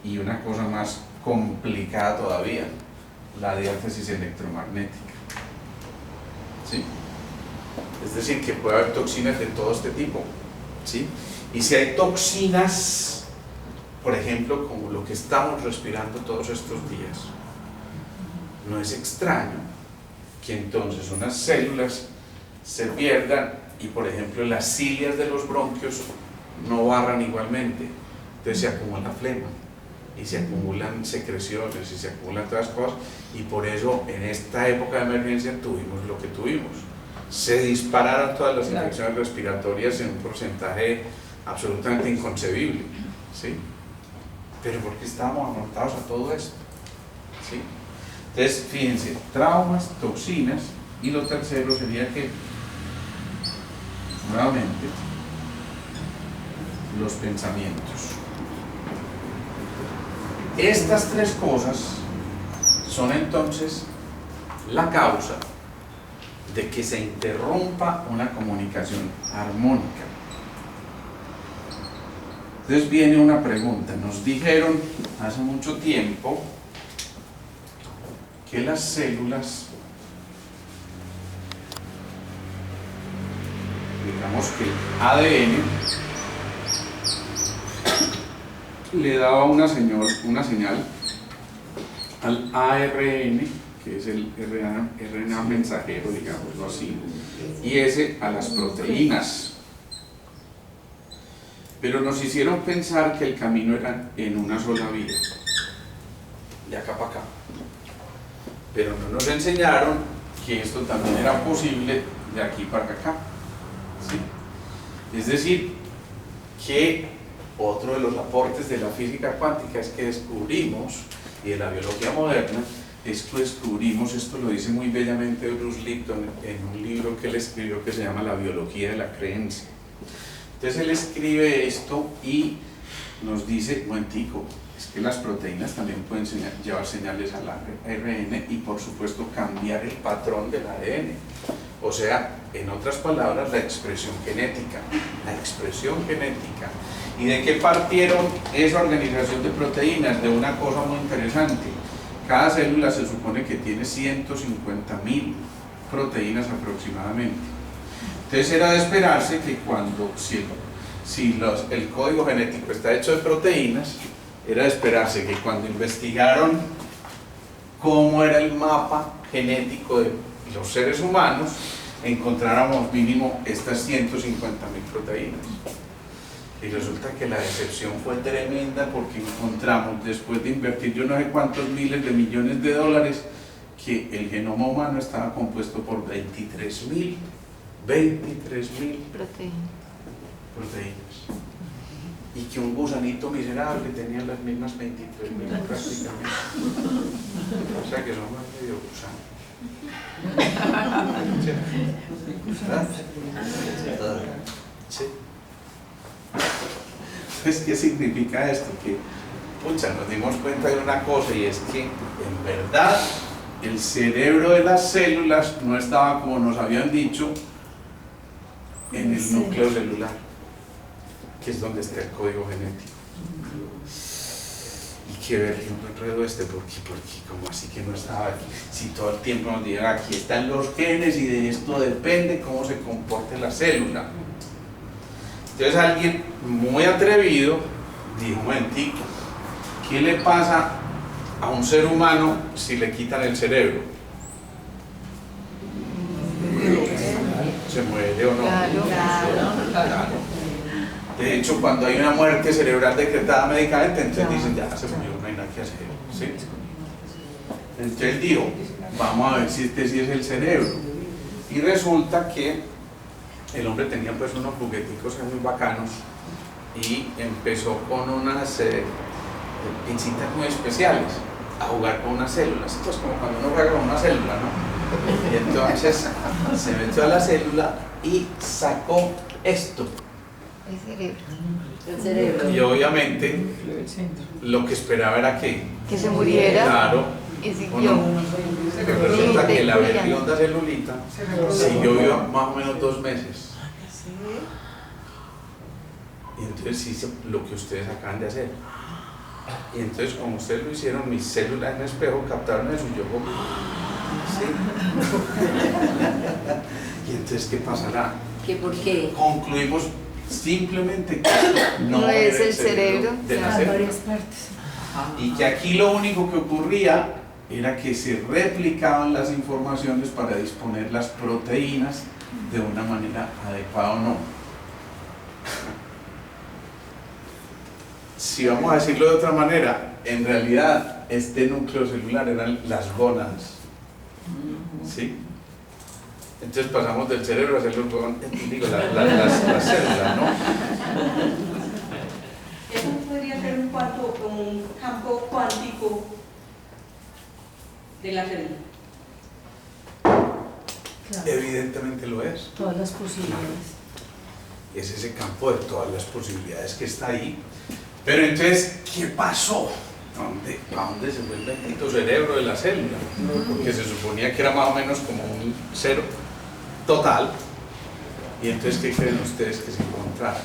y una cosa más complicada todavía, la diátesis electromagnética, ¿sí? Es decir, que puede haber toxinas de todo este tipo, ¿sí? Y si hay toxinas, por ejemplo, como lo que estamos respirando todos estos días, no es extraño que entonces unas células se pierdan y, por ejemplo, las cilias de los bronquios no barran igualmente, entonces se acumula flema y se acumulan secreciones y se acumulan todas las cosas, y por eso en esta época de emergencia tuvimos lo que tuvimos. Se dispararon todas las infecciones respiratorias en un porcentaje absolutamente inconcebible, ¿sí? Pero ¿por qué estábamos afrontados a todo esto? ¿Sí? Entonces, fíjense, traumas, toxinas, y lo tercero sería que, nuevamente, los pensamientos. Estas tres cosas son entonces la causa de que se interrumpa una comunicación armónica. Entonces viene una pregunta. Nos dijeron hace mucho tiempo que las células, digamos que el ADN le daba una señal al ARN, que es el RNA mensajero, digámoslo así, y ese a las proteínas. Pero nos hicieron pensar que el camino era en una sola vía, de acá para acá. Pero no nos enseñaron que esto también era posible de aquí para acá, ¿sí? Es decir, que otro de los aportes de la física cuántica es que descubrimos, y de la biología moderna, es que descubrimos, esto lo dice muy bellamente Bruce Lipton en un libro que él escribió que se llama La biología de la creencia. Entonces él escribe esto y nos dice, momentico, es que las proteínas también pueden llevar señales al ARN y por supuesto cambiar el patrón del ADN. O sea, en otras palabras, la expresión genética. La expresión genética. ¿Y de qué partieron esa organización de proteínas? De una cosa muy interesante. Cada célula se supone que tiene 150.000 proteínas aproximadamente. Entonces era de esperarse que cuando, el código genético está hecho de proteínas, era de esperarse que cuando investigaron cómo era el mapa genético de los seres humanos, encontráramos mínimo estas 150.000 proteínas. Y resulta que la decepción fue tremenda porque encontramos, después de invertir yo no sé cuántos miles de millones de dólares, que el genoma humano estaba compuesto por 23.000 proteínas. Y que un gusanito miserable tenía las mismas 23.000 prácticamente. O sea que somos medio gusanos. Sí. Entonces, ¿qué significa esto? Que, pucha, nos dimos cuenta de una cosa, y es que en verdad el cerebro de las células no estaba, como nos habían dicho, en el núcleo celular, que es donde está el código genético. Y qué enredo porque como así que no estaba aquí, si todo el tiempo nos dijeron aquí están los genes y de esto depende cómo se comporte la célula. Entonces alguien muy atrevido dijo, un momentico, ¿qué le pasa a un ser humano si le quitan el cerebro? ¿Se muere o no? Claro. De hecho, cuando hay una muerte cerebral decretada médicamente, entonces dicen, ya se murió, no hay nada que hacer, ¿sí? Entonces él dijo, vamos a ver si este sí es el cerebro. Y resulta que el hombre tenía pues unos jugueticos muy bacanos y empezó con unas pincitas muy especiales a jugar con unas células. Esto es como cuando uno juega con una célula, ¿no? Y entonces se metió a la célula y sacó esto. El cerebro. El cerebro. Y obviamente lo que esperaba era que Que se muriera claro, y ¿o siguió. no? Pero resulta que la berrionda celulita siguió viva más o menos 2 meses. Y entonces hizo lo que ustedes acaban de hacer. Y entonces, como ustedes lo hicieron, mis células en espejo captaron eso y yo, sí. Y entonces, ¿qué pasará? ¿Qué por qué? Concluimos simplemente que no No es era el cerebro, de la Hay célula. varias partes. Y que aquí lo único que ocurría era que se replicaban las informaciones para disponer las proteínas de una manera adecuada o no. Si vamos a decirlo de otra manera, en realidad este núcleo celular eran las gónadas. ¿Sí? Entonces pasamos del cerebro a hacer las células, ¿no? Eso podría ser un campo cuántico de la célula. Claro, Evidentemente lo es. todas las posibilidades. Es ese campo de todas las posibilidades que está ahí. Pero entonces, ¿qué pasó? ¿A dónde se fue el bendito cerebro de la célula? Porque se suponía que era más o menos como un cero total. Y entonces, ¿qué creen ustedes que se encontraron?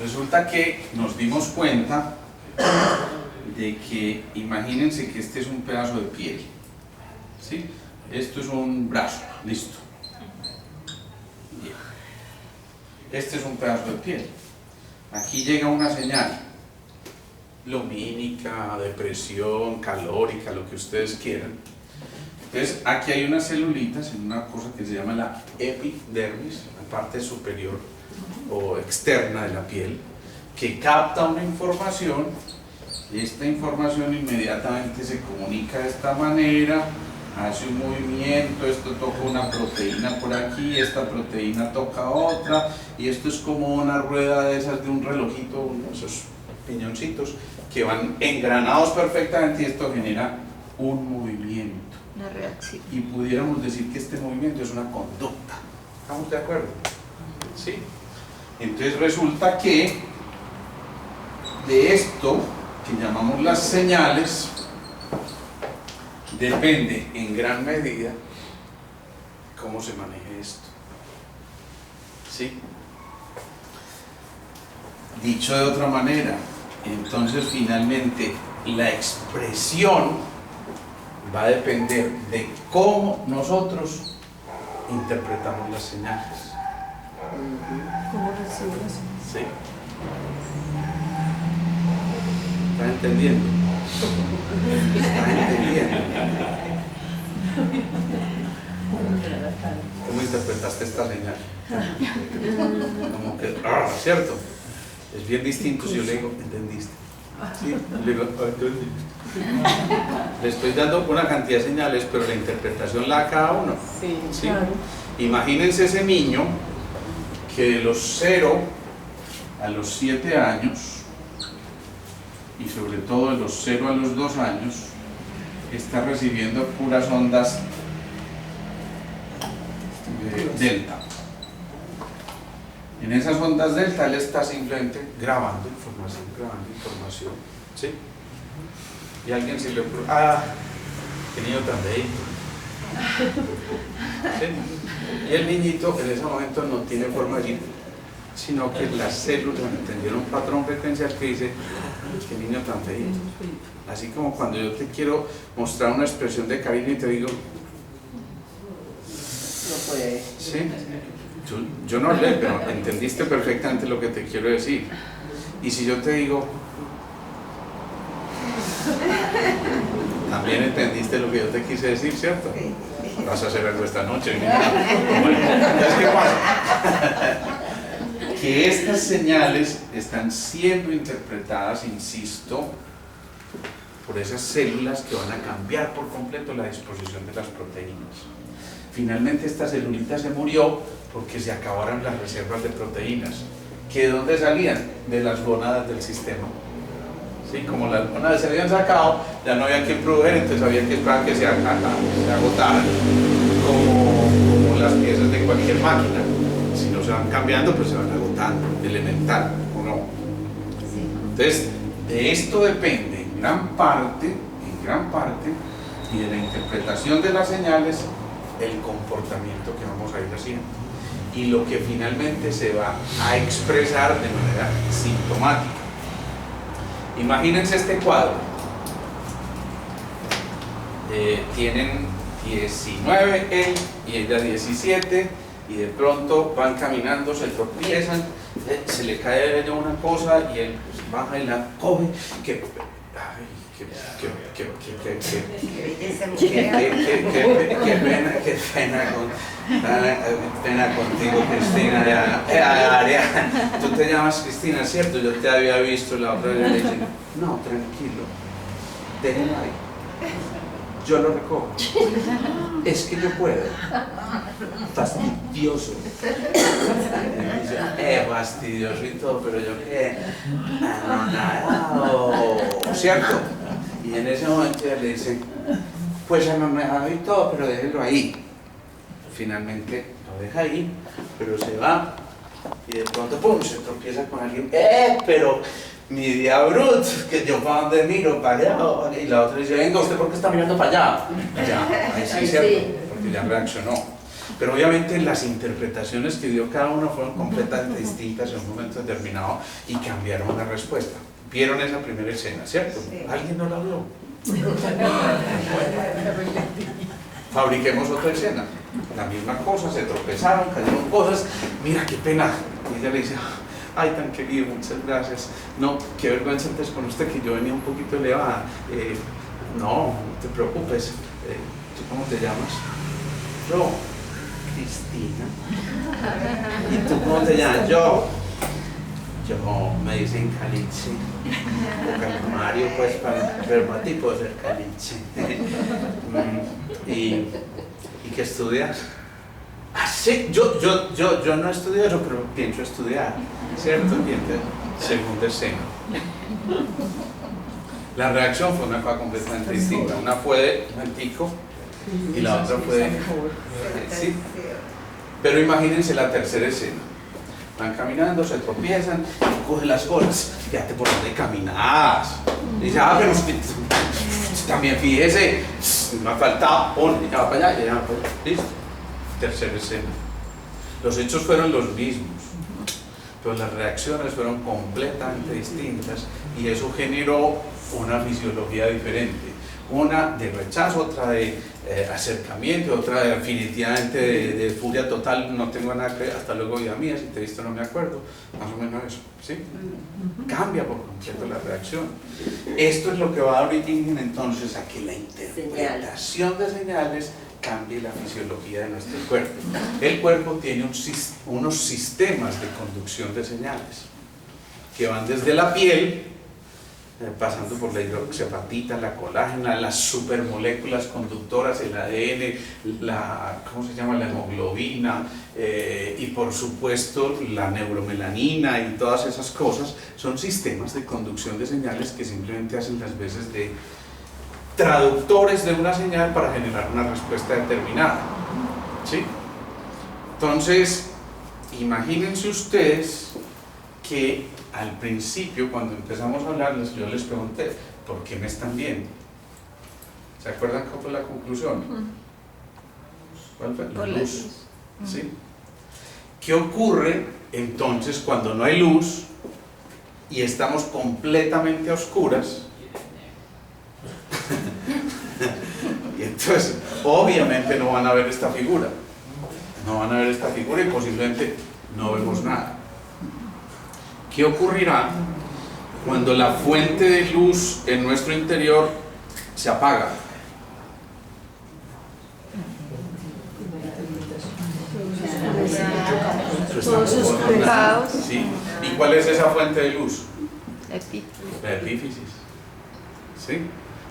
Resulta que nos dimos cuenta de que, imagínense que este es un pedazo de piel, ¿sí? Esto es un brazo, listo. Bien. Este es un pedazo de piel. Aquí llega una señal, lumínica, de presión, calórica, lo que ustedes quieran. Entonces, aquí hay unas celulitas en una cosa que se llama la epidermis, la parte superior o externa de la piel, que capta una información y esta información inmediatamente se comunica de esta manera, hace un movimiento, esto toca una proteína por aquí, esta proteína toca otra, y esto es como una rueda de esas de un relojito, esos piñoncitos que van engranados perfectamente y esto genera un movimiento. Una reacción. Y pudiéramos decir que este movimiento es una conducta. ¿Estamos de acuerdo? ¿Sí? Entonces resulta que de esto que llamamos las señales depende en gran medida cómo se maneje esto. ¿Sí? Dicho de otra manera, entonces finalmente la expresión va a depender de cómo nosotros interpretamos las señales. ¿Cómo recibes? ¿Sí? ¿Estás entendiendo? ¿Estás entendiendo? ¿Cómo interpretaste esta señal? Como que, ¿cierto? Es bien distinto si yo le digo, ¿entendiste? Sí, le digo, ¿entendí? Le estoy dando una cantidad de señales, pero la interpretación la da cada uno. ¿Sí? Claro. Imagínense ese niño que de los 0 a los 7 años, y sobre todo de los 0 a los 2 años, está recibiendo puras ondas delta. En esas ondas delta él está simplemente grabando información, ¿sí? Y a alguien se le ocurre, qué niño tan bello. ¿Sí? Y el niñito en ese momento no tiene forma de decir, sino que las células entendieron un patrón frecuencial que dice, qué niño tan feliz. Así como cuando yo te quiero mostrar una expresión de cariño y te digo, No puede. ¿sí? Yo no hablé, pero entendiste perfectamente lo que te quiero decir. Y si yo te digo, también entendiste lo que yo te quise decir, ¿cierto? Vas a hacer algo esta noche. Bueno, ¿sabes qué pasa? Que estas señales están siendo interpretadas, insisto, por por esas células que van a cambiar por completo la disposición de las proteínas. Finalmente esta celulita se murió porque se acabaron las reservas de proteínas. ¿Que de dónde salían? De las gónadas del sistema. ¿Sí? Como las gónadas se habían sacado, ya no había que produjir, entonces había que esperar que se agotaran, como las piezas de cualquier máquina. Si no se van cambiando, pues se van agotando, elemental, ¿o no? Entonces, de esto depende en gran parte, y de la interpretación de las señales, el comportamiento que vamos a ir haciendo y lo que finalmente se va a expresar de manera sintomática. Imagínense este cuadro. Tienen 19 él y ella 17 y de pronto van caminando, se tropiezan, se le cae a ella una cosa y él pues, baja y la coge. Qué pena contigo, Cristina. Tú te llamas Cristina, ¿cierto? Yo te había visto la otra vez. Le dije, no, tranquilo, déjenlo ahí. Yo lo recojo. Es que yo puedo. Fastidioso. Fastidioso y todo, pero yo qué. Anonadado. ¿Cierto? Y en ese momento ella le dice, pues anonadado y todo, pero déjelo ahí. Finalmente lo deja ahí, pero se va. Y de pronto, pum, se tropieza con alguien. Pero mi día brut, que yo para donde miro, para allá, y la otra dice, venga, ¿usted por qué está mirando para allá? Ya, ahí sí, ¿cierto? Porque ya reaccionó. Pero obviamente las interpretaciones que dio cada uno fueron completamente distintas en un momento determinado y cambiaron la respuesta. Vieron esa primera escena, ¿cierto? Sí. ¿Alguien no la vio? Fabriquemos otra escena. La misma cosa, se tropezaron, cayeron cosas. Mira, qué pena. Y ella le dice, ay, tan querido, muchas gracias. No, qué vergüenza antes con usted que yo venía un poquito elevada. No te preocupes. ¿Tú cómo te llamas? Yo, Cristina. ¿Y tú cómo te llamas? Yo me dicen caliche. O calamario, pues, pero para ti puedo ser caliche. ¿Y qué estudias? Ah, sí, yo no estudio eso, pero pienso estudiar, ¿cierto? Segunda escena. La reacción fue una cosa completamente distinta. Una fue de momentico y la otra fue de... Sí. Pero imagínense la tercera escena. Van caminando, se tropiezan, cogen las cosas, fíjate por dónde caminas. Y dice, pero también fíjese, me ha faltado, y ya va para allá, y ya va para allá. Listo. Tercera escena. Los hechos fueron los mismos, pero las reacciones fueron completamente distintas y eso generó una fisiología diferente. Una de rechazo, otra de acercamiento, otra definitivamente de furia total, no tengo nada que ver, hasta luego vida mía, si te he visto no me acuerdo, más o menos eso, ¿sí? Cambia por completo la reacción. Esto es lo que va a dar origen entonces a que la interpretación de señales cambie la fisiología de nuestro cuerpo. El cuerpo tiene unos sistemas de conducción de señales que van desde la piel, pasando por la hidroxiapatita, la colágena, las supermoléculas conductoras, el ADN, ¿cómo se llama? La hemoglobina, y por supuesto la neuromelanina y todas esas cosas son sistemas de conducción de señales que simplemente hacen las veces de traductores de una señal para generar una respuesta determinada, ¿sí? Entonces, imagínense ustedes que al principio, cuando empezamos a hablarles, yo les pregunté, ¿por qué me están viendo? ¿Se acuerdan cuál fue la conclusión? ¿Cuál fue? La luz. ¿Sí? ¿Qué ocurre entonces cuando no hay luz y estamos completamente a oscuras? Y entonces, obviamente no van a ver esta figura. No van a ver esta figura y posiblemente no vemos nada. ¿Qué ocurrirá cuando la fuente de luz en nuestro interior se apaga? ¿Sí? ¿Y cuál es esa fuente de luz? La epífisis. ¿Sí?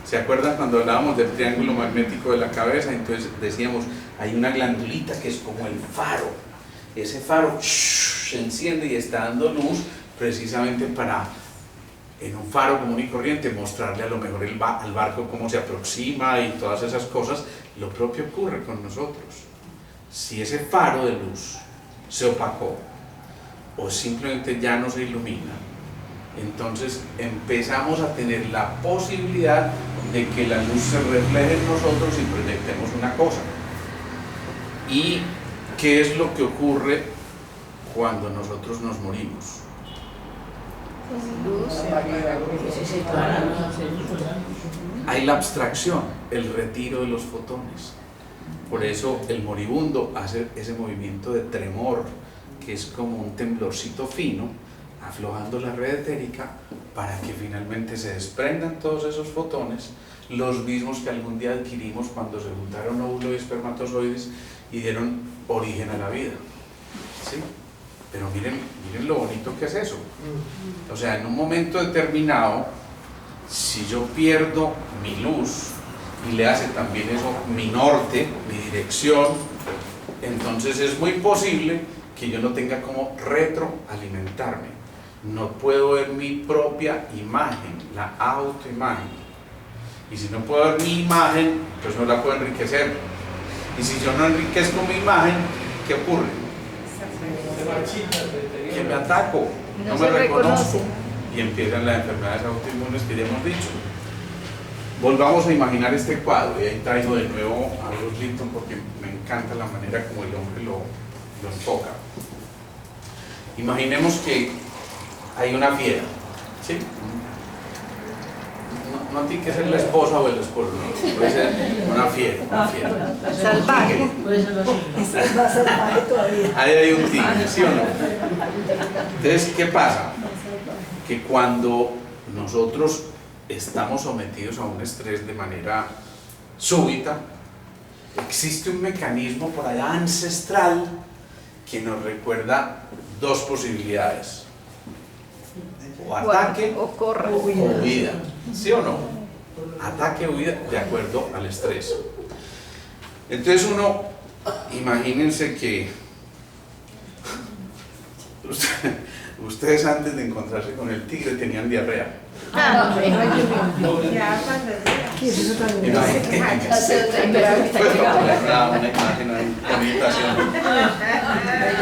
¿Se acuerdan cuando hablábamos del triángulo magnético de la cabeza? Entonces decíamos, hay una glandulita que es como el faro. Ese faro se enciende y está dando luz precisamente para, en un faro común y corriente, mostrarle a lo mejor al barco cómo se aproxima y todas esas cosas. Lo propio ocurre con nosotros. Si ese faro de luz se opacó o simplemente ya no se ilumina, entonces empezamos a tener la posibilidad de que la luz se refleje en nosotros y proyectemos una cosa. ¿Y qué es lo que ocurre cuando nosotros nos morimos? Hay la abstracción, el retiro de los fotones. Por eso el moribundo hace ese movimiento de tremor, que es como un temblorcito fino, aflojando la red etérica para que finalmente se desprendan todos esos fotones, los mismos que algún día adquirimos cuando se juntaron óvulos y espermatozoides y dieron origen a la vida. ¿Sí? Pero miren lo bonito que es eso. O sea, en un momento determinado, si yo pierdo mi luz y le hace también eso mi norte, mi dirección, entonces es muy posible que yo no tenga como retroalimentarme. No puedo ver mi propia imagen, la autoimagen. Y si no puedo ver mi imagen, pues no la puedo enriquecer. Y si yo no enriquezco mi imagen, ¿qué ocurre? Que me ataco, no me reconozco. Y empiezan las enfermedades autoinmunes que ya hemos dicho. Volvamos a imaginar este cuadro, y ahí traigo de nuevo a Bruce Lipton porque me encanta la manera como el hombre lo enfoca. Imaginemos que hay una fiera, ¿sí? No tiene que ser la esposa o el esposo, no, puede ser una fiera. Salvaje. Es más salvaje todavía. Ahí hay un tigre, ¿sí o no? Entonces, ¿qué pasa? Que cuando nosotros estamos sometidos a un estrés de manera súbita, existe un mecanismo por allá ancestral que nos recuerda dos posibilidades: o ataque O corra. o huida, ¿sí o no? Ataque o huida de acuerdo al estrés. Entonces imagínense que ustedes antes de encontrarse con el tigre tenían diarrea. ¿Qué es eso tan Una imagen, una meditación.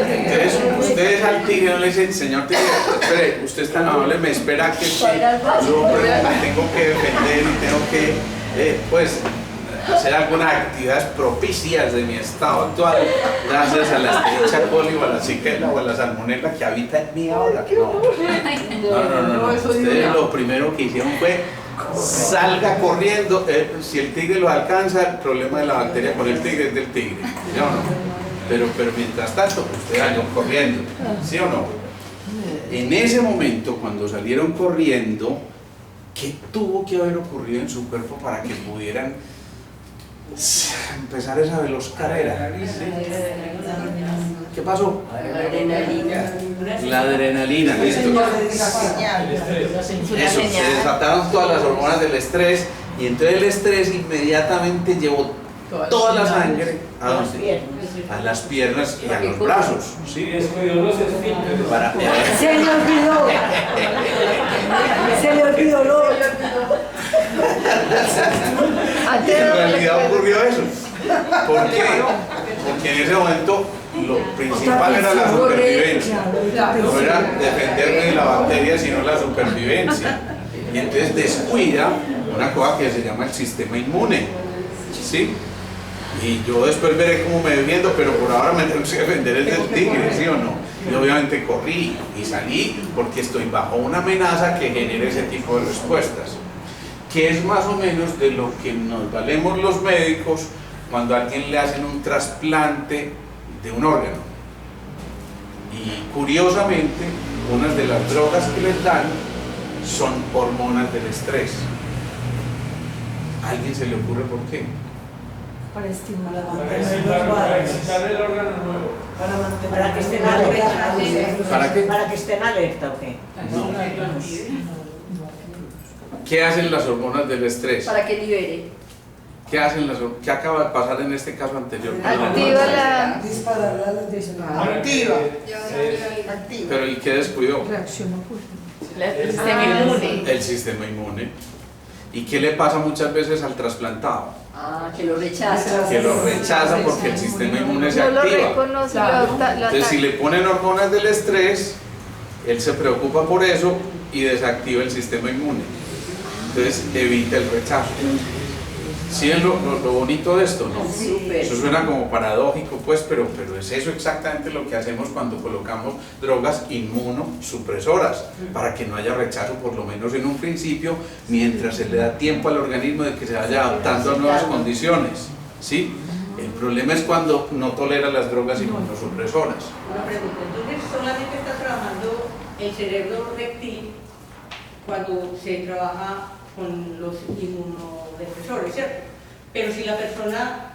Entonces ustedes al tigre no le dicen: señor tigre, espere, usted es tan amable, me espera que yo me tengo que defender y tengo que pues hacer algunas actividades propicias de mi estado actual gracias a la Escherichia coli o a la Shigella o a la salmonella que habita en mí ahora. No. Ustedes lo primero que hicieron fue: salga corriendo. Si el tigre lo alcanza, el problema de la bacteria con el tigre es del tigre, ¿sí o no? Pero mientras tanto, ustedes salieron corriendo, ¿sí o no? En ese momento, cuando salieron corriendo, ¿qué tuvo que haber ocurrido en su cuerpo para que pudieran empezar esa veloz carrera? ¿Sí? ¿Qué pasó? La adrenalina, listo. Eso, se desataron todas las hormonas del estrés y entonces el estrés inmediatamente llevó toda la sangre ¿a dónde? A las piernas y a los brazos, ¿sí? Para, Se le olvidó. Se le olvidó lo. en realidad ocurrió eso. ¿Por qué? Porque en ese momento lo principal era la supervivencia. No era defenderme de la bacteria, sino la supervivencia. Y entonces descuida una cosa que se llama el sistema inmune, ¿sí? Y yo después veré cómo me defiendo, pero por ahora me tengo que defender el del tigre, ¿sí o no? Y obviamente corrí y salí porque estoy bajo una amenaza que genera ese tipo de respuestas, que es más o menos de lo que nos valemos los médicos cuando a alguien le hacen un trasplante de un órgano. Y curiosamente, unas de las drogas que les dan son hormonas del estrés. ¿A alguien se le ocurre por qué? Para estimular Para excitar el órgano nuevo. Para que estén alerta. ¿Para qué? Para que estén alerta, ¿o qué? No. ¿Qué hacen las hormonas del estrés? Para que libere. ¿Qué hacen ¿Qué acaba de pasar en este caso anterior? Activa la... Dispararla a la Para que Activa. se- Activa. Pero ¿y qué descuidó? reacciona fuerte. El sistema inmune. El sistema inmune. ¿Y qué le pasa muchas veces al trasplantado? Ah, que lo rechaza. Que lo rechaza porque el sistema inmune se No lo activa. reconoce, Claro. lo Entonces, si le ponen hormonas del estrés, él se preocupa por eso y desactiva el sistema inmune. Entonces, evita el rechazo. ¿Sí es lo bonito de esto, no? Súper. Eso suena como paradójico, pues, pero es eso exactamente lo que hacemos cuando colocamos drogas inmunosupresoras, para que no haya rechazo, por lo menos en un principio, mientras se le da tiempo al organismo de que se vaya adaptando a nuevas condiciones, ¿sí? El problema es cuando no tolera las drogas inmunosupresoras. Una pregunta, entonces solamente está trabajando el cerebro reptil cuando se trabaja con los inmunodepresores, ¿cierto? Pero si la persona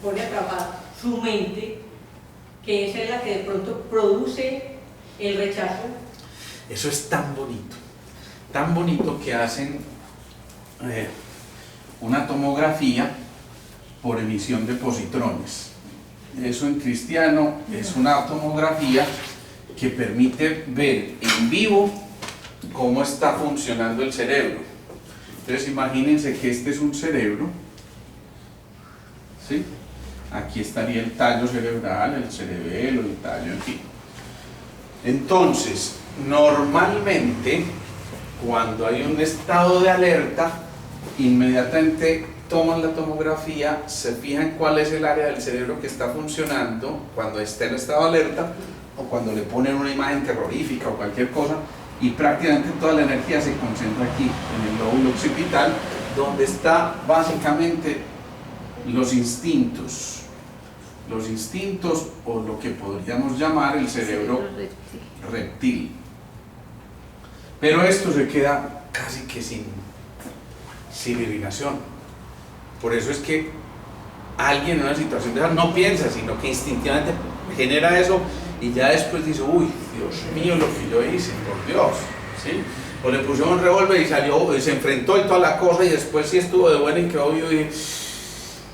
pone a trabajar su mente, que esa es la que de pronto produce el rechazo. Eso es tan bonito que hacen una tomografía por emisión de positrones. Eso en cristiano es una tomografía que permite ver en vivo cómo está funcionando el cerebro. Entonces imagínense que este es un cerebro, ¿sí? Aquí estaría el tallo cerebral, el cerebelo, el tallo, en fin. Entonces, normalmente, cuando hay un estado de alerta, inmediatamente toman la tomografía, se fijan cuál es el área del cerebro que está funcionando cuando está en estado de alerta, o cuando le ponen una imagen terrorífica o cualquier cosa, y prácticamente toda la energía se concentra aquí, en el lóbulo occipital, donde está básicamente los instintos o lo que podríamos llamar el cerebro reptil. Pero esto se queda casi que sin irrigación. Por eso es que alguien en una situación de esa no piensa, sino que instintivamente genera eso y ya después dice, uy, Dios mío, lo que yo hice, por Dios, ¿sí? O le pusieron un revólver y salió, y se enfrentó y toda la cosa, y después sí estuvo de buena y quedó vivo y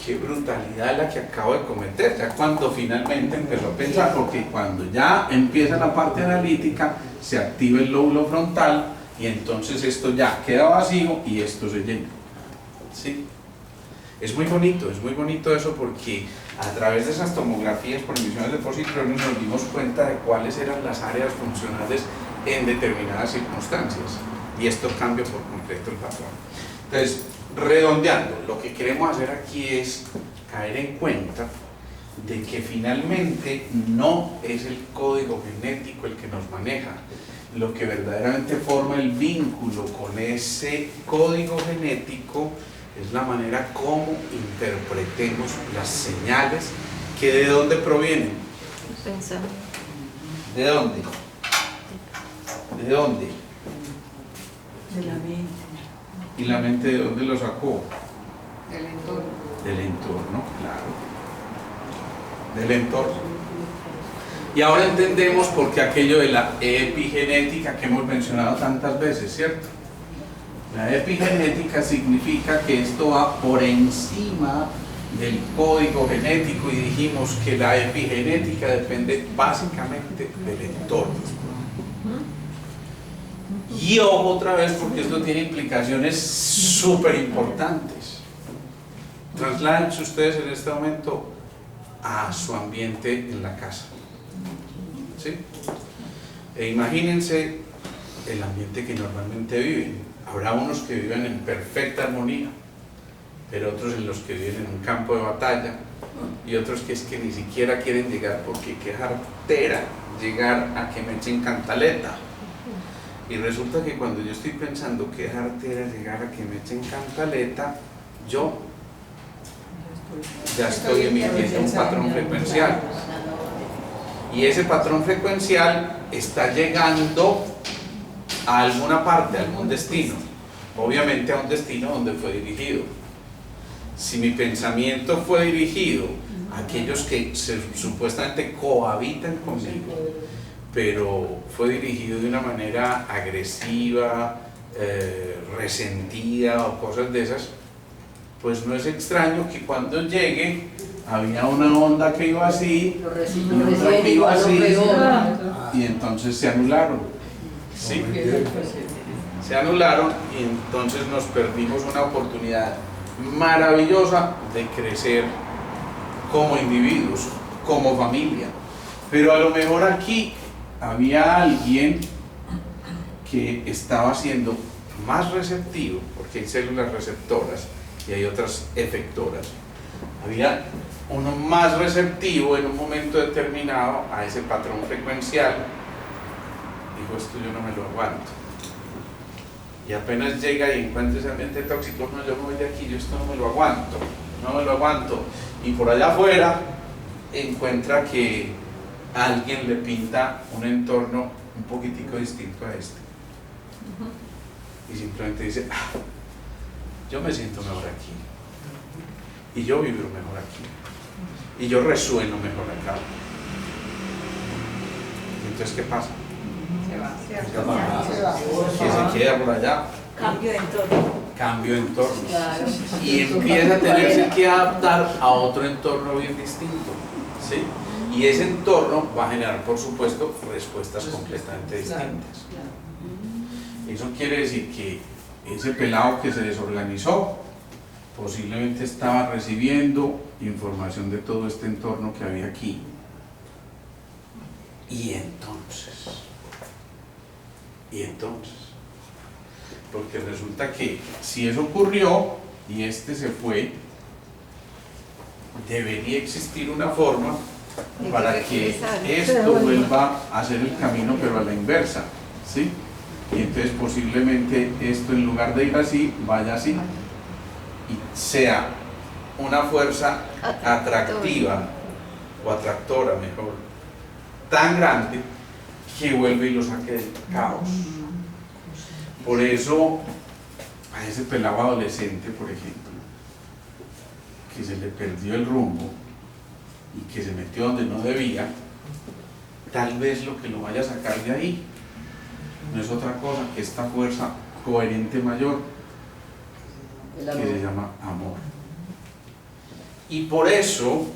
qué brutalidad la que acabo de cometer, ya cuando finalmente empezó a pensar, porque cuando ya empieza la parte analítica, se activa el lóbulo frontal y entonces esto ya queda vacío y esto se llena, ¿sí? Es muy bonito eso, porque a través de esas tomografías por emisiones de positrones nos dimos cuenta de cuáles eran las áreas funcionales en determinadas circunstancias, y esto cambia por completo el patrón. Entonces, redondeando, lo que queremos hacer aquí es caer en cuenta de que finalmente no es el código genético el que nos maneja. Lo que verdaderamente forma el vínculo con ese código genético es la manera como interpretemos las señales, que de dónde provienen. Pensando. ¿De dónde? ¿De dónde? De la mente. ¿Y la mente de dónde lo sacó? Del entorno. Del entorno, claro. Del entorno. Y ahora entendemos por qué aquello de la epigenética que hemos mencionado tantas veces, ¿cierto? La epigenética significa que esto va por encima del código genético, y dijimos que la epigenética depende básicamente del entorno. Y ojo otra vez, porque esto tiene implicaciones súper importantes. Trasládense ustedes en este momento a su ambiente en la casa, ¿sí? E imagínense el ambiente que normalmente viven. Habrá unos que viven en perfecta armonía, pero otros en los que viven en un campo de batalla, y otros que es que ni siquiera quieren llegar, porque qué jartera llegar a que me echen cantaleta. Y resulta que cuando yo estoy pensando qué jartera llegar a que me echen cantaleta, yo ya estoy emitiendo un patrón frecuencial, y ese patrón frecuencial está llegando a alguna parte, a algún destino, obviamente a un destino donde fue dirigido. Si mi pensamiento fue dirigido a aquellos que supuestamente cohabitan conmigo, pero fue dirigido de una manera agresiva, resentía o cosas de esas, pues no es extraño que cuando llegue había una onda que iba así Lo y reciben otra que iba igual, así, peor. y entonces se anularon. ¿Sí? Se anularon y entonces nos perdimos una oportunidad maravillosa de crecer como individuos, como familia. Pero a lo mejor aquí había alguien que estaba siendo más receptivo, porque hay células receptoras y hay otras efectoras. Había uno más receptivo en un momento determinado a ese patrón frecuencial. Dijo, esto yo no me lo aguanto. Y apenas llega y encuentra ese ambiente tóxico, no, yo me voy de aquí, yo esto no me lo aguanto, no me lo aguanto. Y por allá afuera encuentra que alguien le pinta un entorno un poquitico distinto a este. Y simplemente dice, yo me siento mejor aquí. Y yo vibro mejor aquí. Y yo resueno mejor acá. Entonces, ¿qué pasa? Que se queda por allá. Cambio de entorno. Cambio de entorno. Claro. Y empieza a tenerse que adaptar a otro entorno bien distinto. ¿Sí? Y ese entorno va a generar, por supuesto, respuestas completamente distintas. Eso quiere decir que ese pelado que se desorganizó posiblemente estaba recibiendo información de todo este entorno que había aquí. Y entonces, porque resulta que si eso ocurrió y este se fue, debería existir una forma para que esto vuelva a hacer el camino, pero a la inversa, ¿sí? Y entonces posiblemente esto, en lugar de ir así, vaya así y sea una fuerza atractiva o atractora, mejor, tan grande que vuelve y lo saque del caos. Por eso a ese pelado adolescente, por ejemplo, que se le perdió el rumbo y que se metió donde no debía, tal vez lo que lo vaya a sacar de ahí no es otra cosa que esta fuerza coherente mayor que se llama amor. Y por eso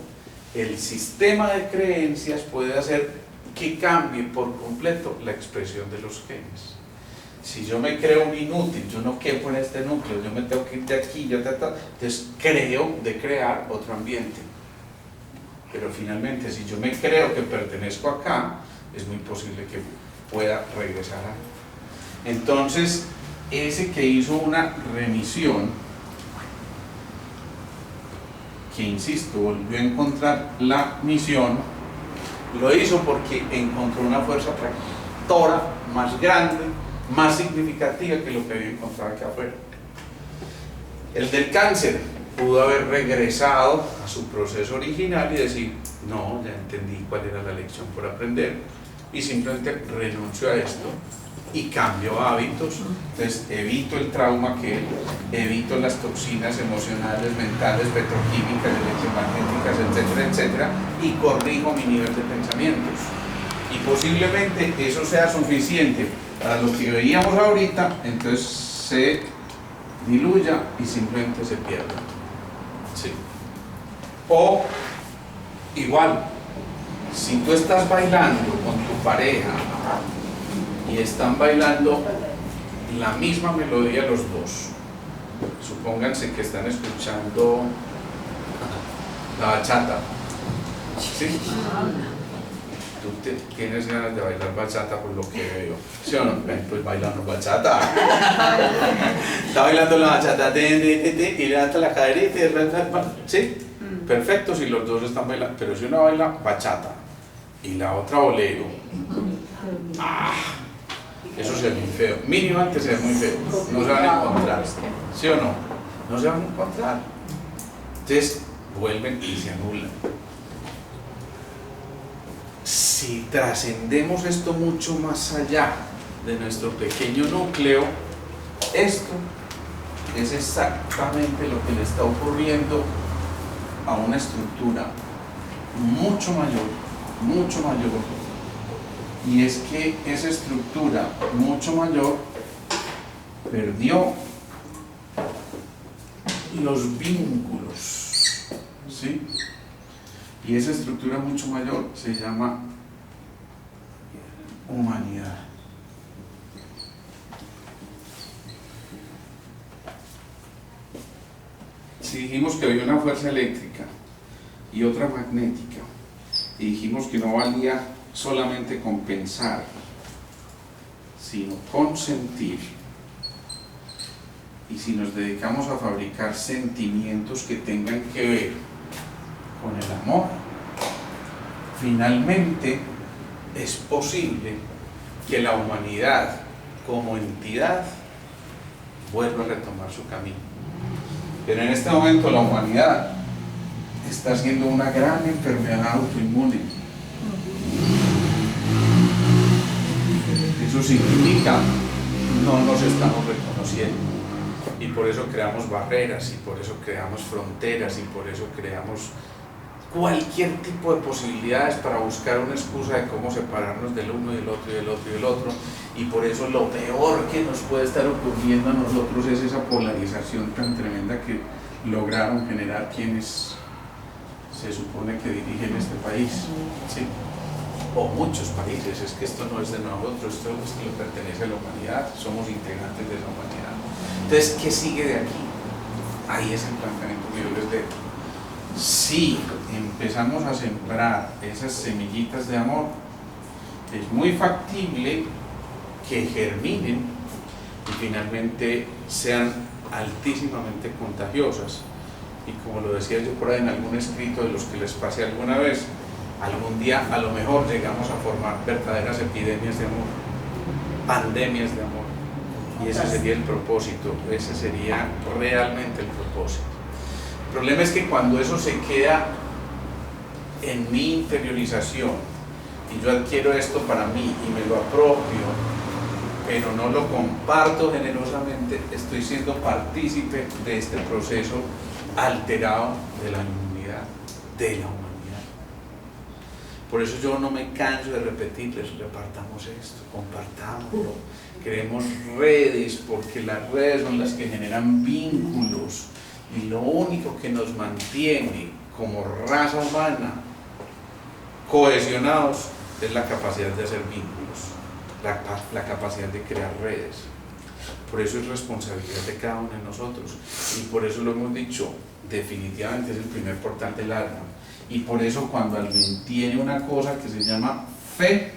el sistema de creencias puede hacer que cambie por completo la expresión de los genes. Si yo me creo un inútil, yo no quepo en este núcleo, yo me tengo que ir de aquí, entonces creo de crear otro ambiente. Pero finalmente, si yo me creo que pertenezco acá, es muy posible que pueda regresar a. Entonces, ese que hizo una remisión, que insisto, volvió a encontrar la misión, lo hizo porque encontró una fuerza atractora más grande, más significativa que lo que había encontrado aquí afuera. El del cáncer pudo haber regresado a su proceso original y decir, no, ya entendí cuál era la lección por aprender, y simplemente renuncio a esto y cambio hábitos. Entonces evito el trauma, evito las toxinas emocionales, mentales, petroquímicas, electromagnéticas, etcétera, etcétera, y corrijo mi nivel de pensamientos. Y posiblemente eso sea suficiente para lo que veíamos ahorita, entonces se diluya y simplemente se pierda. Sí. O igual, si tú estás bailando con tu pareja y están bailando la misma melodía los dos, supónganse que están escuchando la bachata, ¿sí? Tú tienes ganas de bailar bachata por lo que veo, ¿sí o no? Pues bailando bachata. Está bailando la bachata y levanta la caderita, ¿sí? Perfecto si los dos están bailando, pero si una baila bachata y la otra bolero, eso se ve muy feo, mínimamente se ve muy feo, no se van a encontrar, ¿sí o no? No se van a encontrar, entonces vuelven y se anulan. Si trascendemos esto mucho más allá de nuestro pequeño núcleo, esto es exactamente lo que le está ocurriendo a una estructura mucho mayor, y es que esa estructura mucho mayor perdió los vínculos, ¿sí? Y esa estructura mucho mayor se llama humanidad. Si dijimos que había una fuerza eléctrica y otra magnética, y dijimos que no valía solamente con pensar, sino con sentir, y si nos dedicamos a fabricar sentimientos que tengan que ver con el amor, finalmente es posible que la humanidad como entidad vuelva a retomar su camino. Pero en este momento la humanidad está haciendo una gran enfermedad autoinmune. Eso significa no nos estamos reconociendo, y por eso creamos barreras, y por eso creamos fronteras, y por eso creamos cualquier tipo de posibilidades para buscar una excusa de cómo separarnos del uno y del otro y del otro y del otro. Y por eso lo peor que nos puede estar ocurriendo a nosotros es esa polarización tan tremenda que lograron generar quienes se supone que dirigen este país, ¿sí? O muchos países. Es que esto no es de nosotros, esto le pertenece a la humanidad, somos integrantes de la humanidad. Entonces, ¿qué sigue de aquí? Ahí es el planteamiento que yo les dejo. Si empezamos a sembrar esas semillitas de amor, es muy factible que germinen y finalmente sean altísimamente contagiosas. Y como lo decía yo por ahí en algún escrito de los que les pasé alguna vez, algún día a lo mejor llegamos a formar verdaderas epidemias de amor, pandemias de amor, y ese sería el propósito, ese sería realmente el propósito. El problema es que cuando eso se queda en mi interiorización y yo adquiero esto para mí y me lo apropio, pero no lo comparto generosamente, estoy siendo partícipe de este proceso alterado de la inmunidad, de la humanidad. Por eso yo no me canso de repetirles: repartamos esto, compartámoslo, creemos redes, porque las redes son las que generan vínculos, y lo único que nos mantiene como raza humana cohesionados es la capacidad de hacer vínculos, la capacidad de crear redes. Por eso es responsabilidad de cada uno de nosotros, y por eso lo hemos dicho, definitivamente es el primer portal del alma. Y por eso cuando alguien tiene una cosa que se llama fe,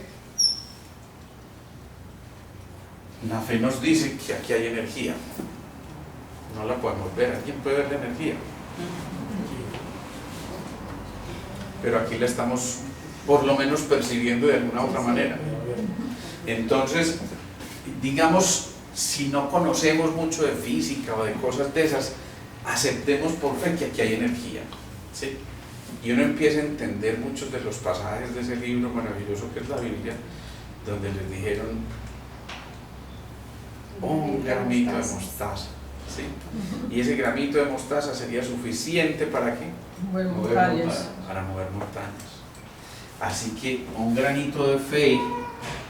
la fe nos dice que aquí hay energía. No la podemos ver, ¿alguien puede ver la energía? Pero aquí la estamos por lo menos percibiendo de alguna otra manera. Entonces, digamos, si no conocemos mucho de física o de cosas de esas, aceptemos por fe que aquí hay energía, ¿sí? Y uno empieza a entender muchos de los pasajes de ese libro maravilloso que es la Biblia, donde les dijeron un granito de mostaza, ¿sí? Y ese granito de mostaza sería suficiente ¿para qué? Mover montañas. Para mover montañas. Así que un granito de fe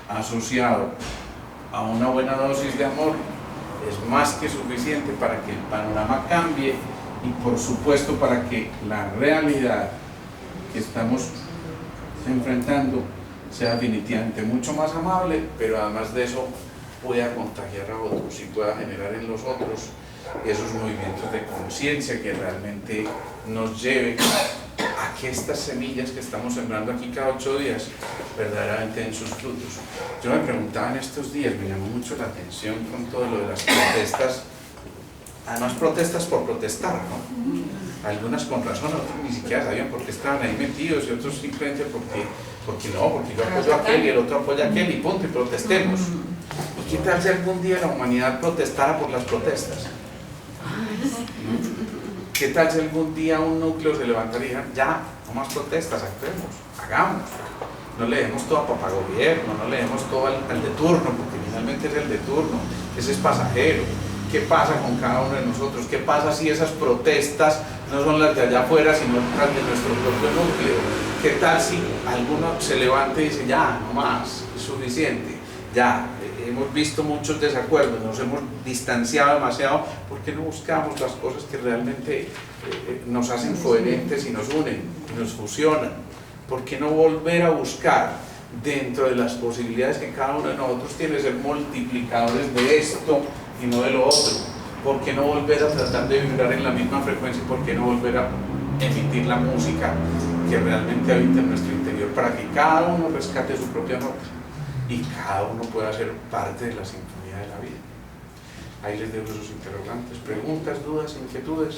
asociado a una buena dosis de amor es más que suficiente para que el panorama cambie, y por supuesto para que la realidad que estamos enfrentando sea definitivamente mucho más amable, pero además de eso pueda contagiar a otros y pueda generar en los otros esos movimientos de conciencia que realmente nos lleven a que estas semillas que estamos sembrando aquí cada 8 días verdaderamente den sus frutos. Yo me preguntaba en estos días, me llamó mucho la atención con todo lo de las protestas, además protestas por protestar, ¿no? Algunas con razón, otros ni siquiera sabían por qué estaban ahí metidos, y otros simplemente porque yo apoyo a aquel y el otro apoya a aquel y punto, y protestemos. ¿Y qué tal si algún día la humanidad protestara por las protestas? ¿Qué tal si algún día un núcleo se levantara y dijera: ya, no más protestas, actuemos, hagamos, no le demos todo a papá gobierno, no le demos todo al de turno, porque finalmente es el de turno, ese es pasajero? ¿Qué pasa con cada uno de nosotros? ¿Qué pasa si esas protestas no son las de allá afuera, sino las de nuestro propio núcleo? ¿Qué tal si alguno se levanta y dice: ya, no más, es suficiente, ya, hemos visto muchos desacuerdos, nos hemos distanciado demasiado porque no buscamos las cosas que realmente nos hacen coherentes y nos unen y nos fusionan. ¿Por qué no volver a buscar dentro de las posibilidades que cada uno de nosotros tiene ser multiplicadores de esto y no de lo otro? ¿Por qué no volver a tratar de vibrar en la misma frecuencia? ¿Por qué no volver a emitir la música que realmente habita en nuestro interior para que cada uno rescate su propia nota y cada uno pueda ser parte de la sinfonía de la vida? Ahí les dejo sus interrogantes, preguntas, dudas, inquietudes.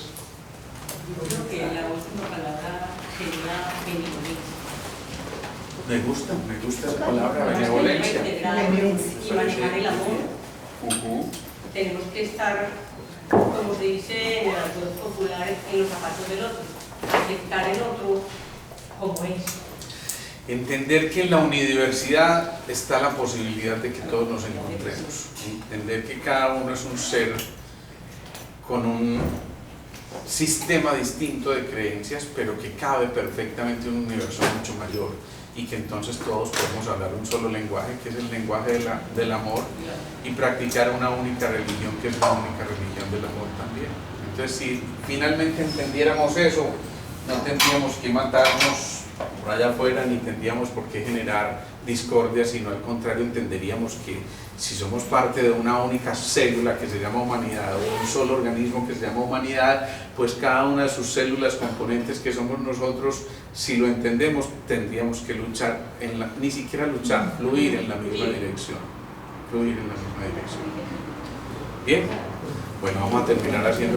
Yo creo que la última palabra sería benevolencia. Me gusta esa palabra, benevolencia. Y manejar el amor. Tenemos que estar, como se dice en el argot popular, en los zapatos del otro, aceptar el otro como es. Entender que en la unidiversidad está la posibilidad de que todos nos encontremos. Entender que cada uno es un ser con un sistema distinto de creencias, pero que cabe perfectamente en un universo mucho mayor, y que entonces todos podemos hablar un solo lenguaje, que es el lenguaje del amor, y practicar una única religión, que es la única religión del amor también. Entonces, si finalmente entendiéramos eso, no tendríamos que matarnos por allá afuera, ni tendríamos por qué generar discordia, sino al contrario, entenderíamos que si somos parte de una única célula que se llama humanidad, o un solo organismo que se llama humanidad, pues cada una de sus células componentes que somos nosotros, si lo entendemos, tendríamos que luchar, ni siquiera luchar, fluir en la misma dirección. Fluir en la misma dirección. Bien, bueno, vamos a terminar haciendo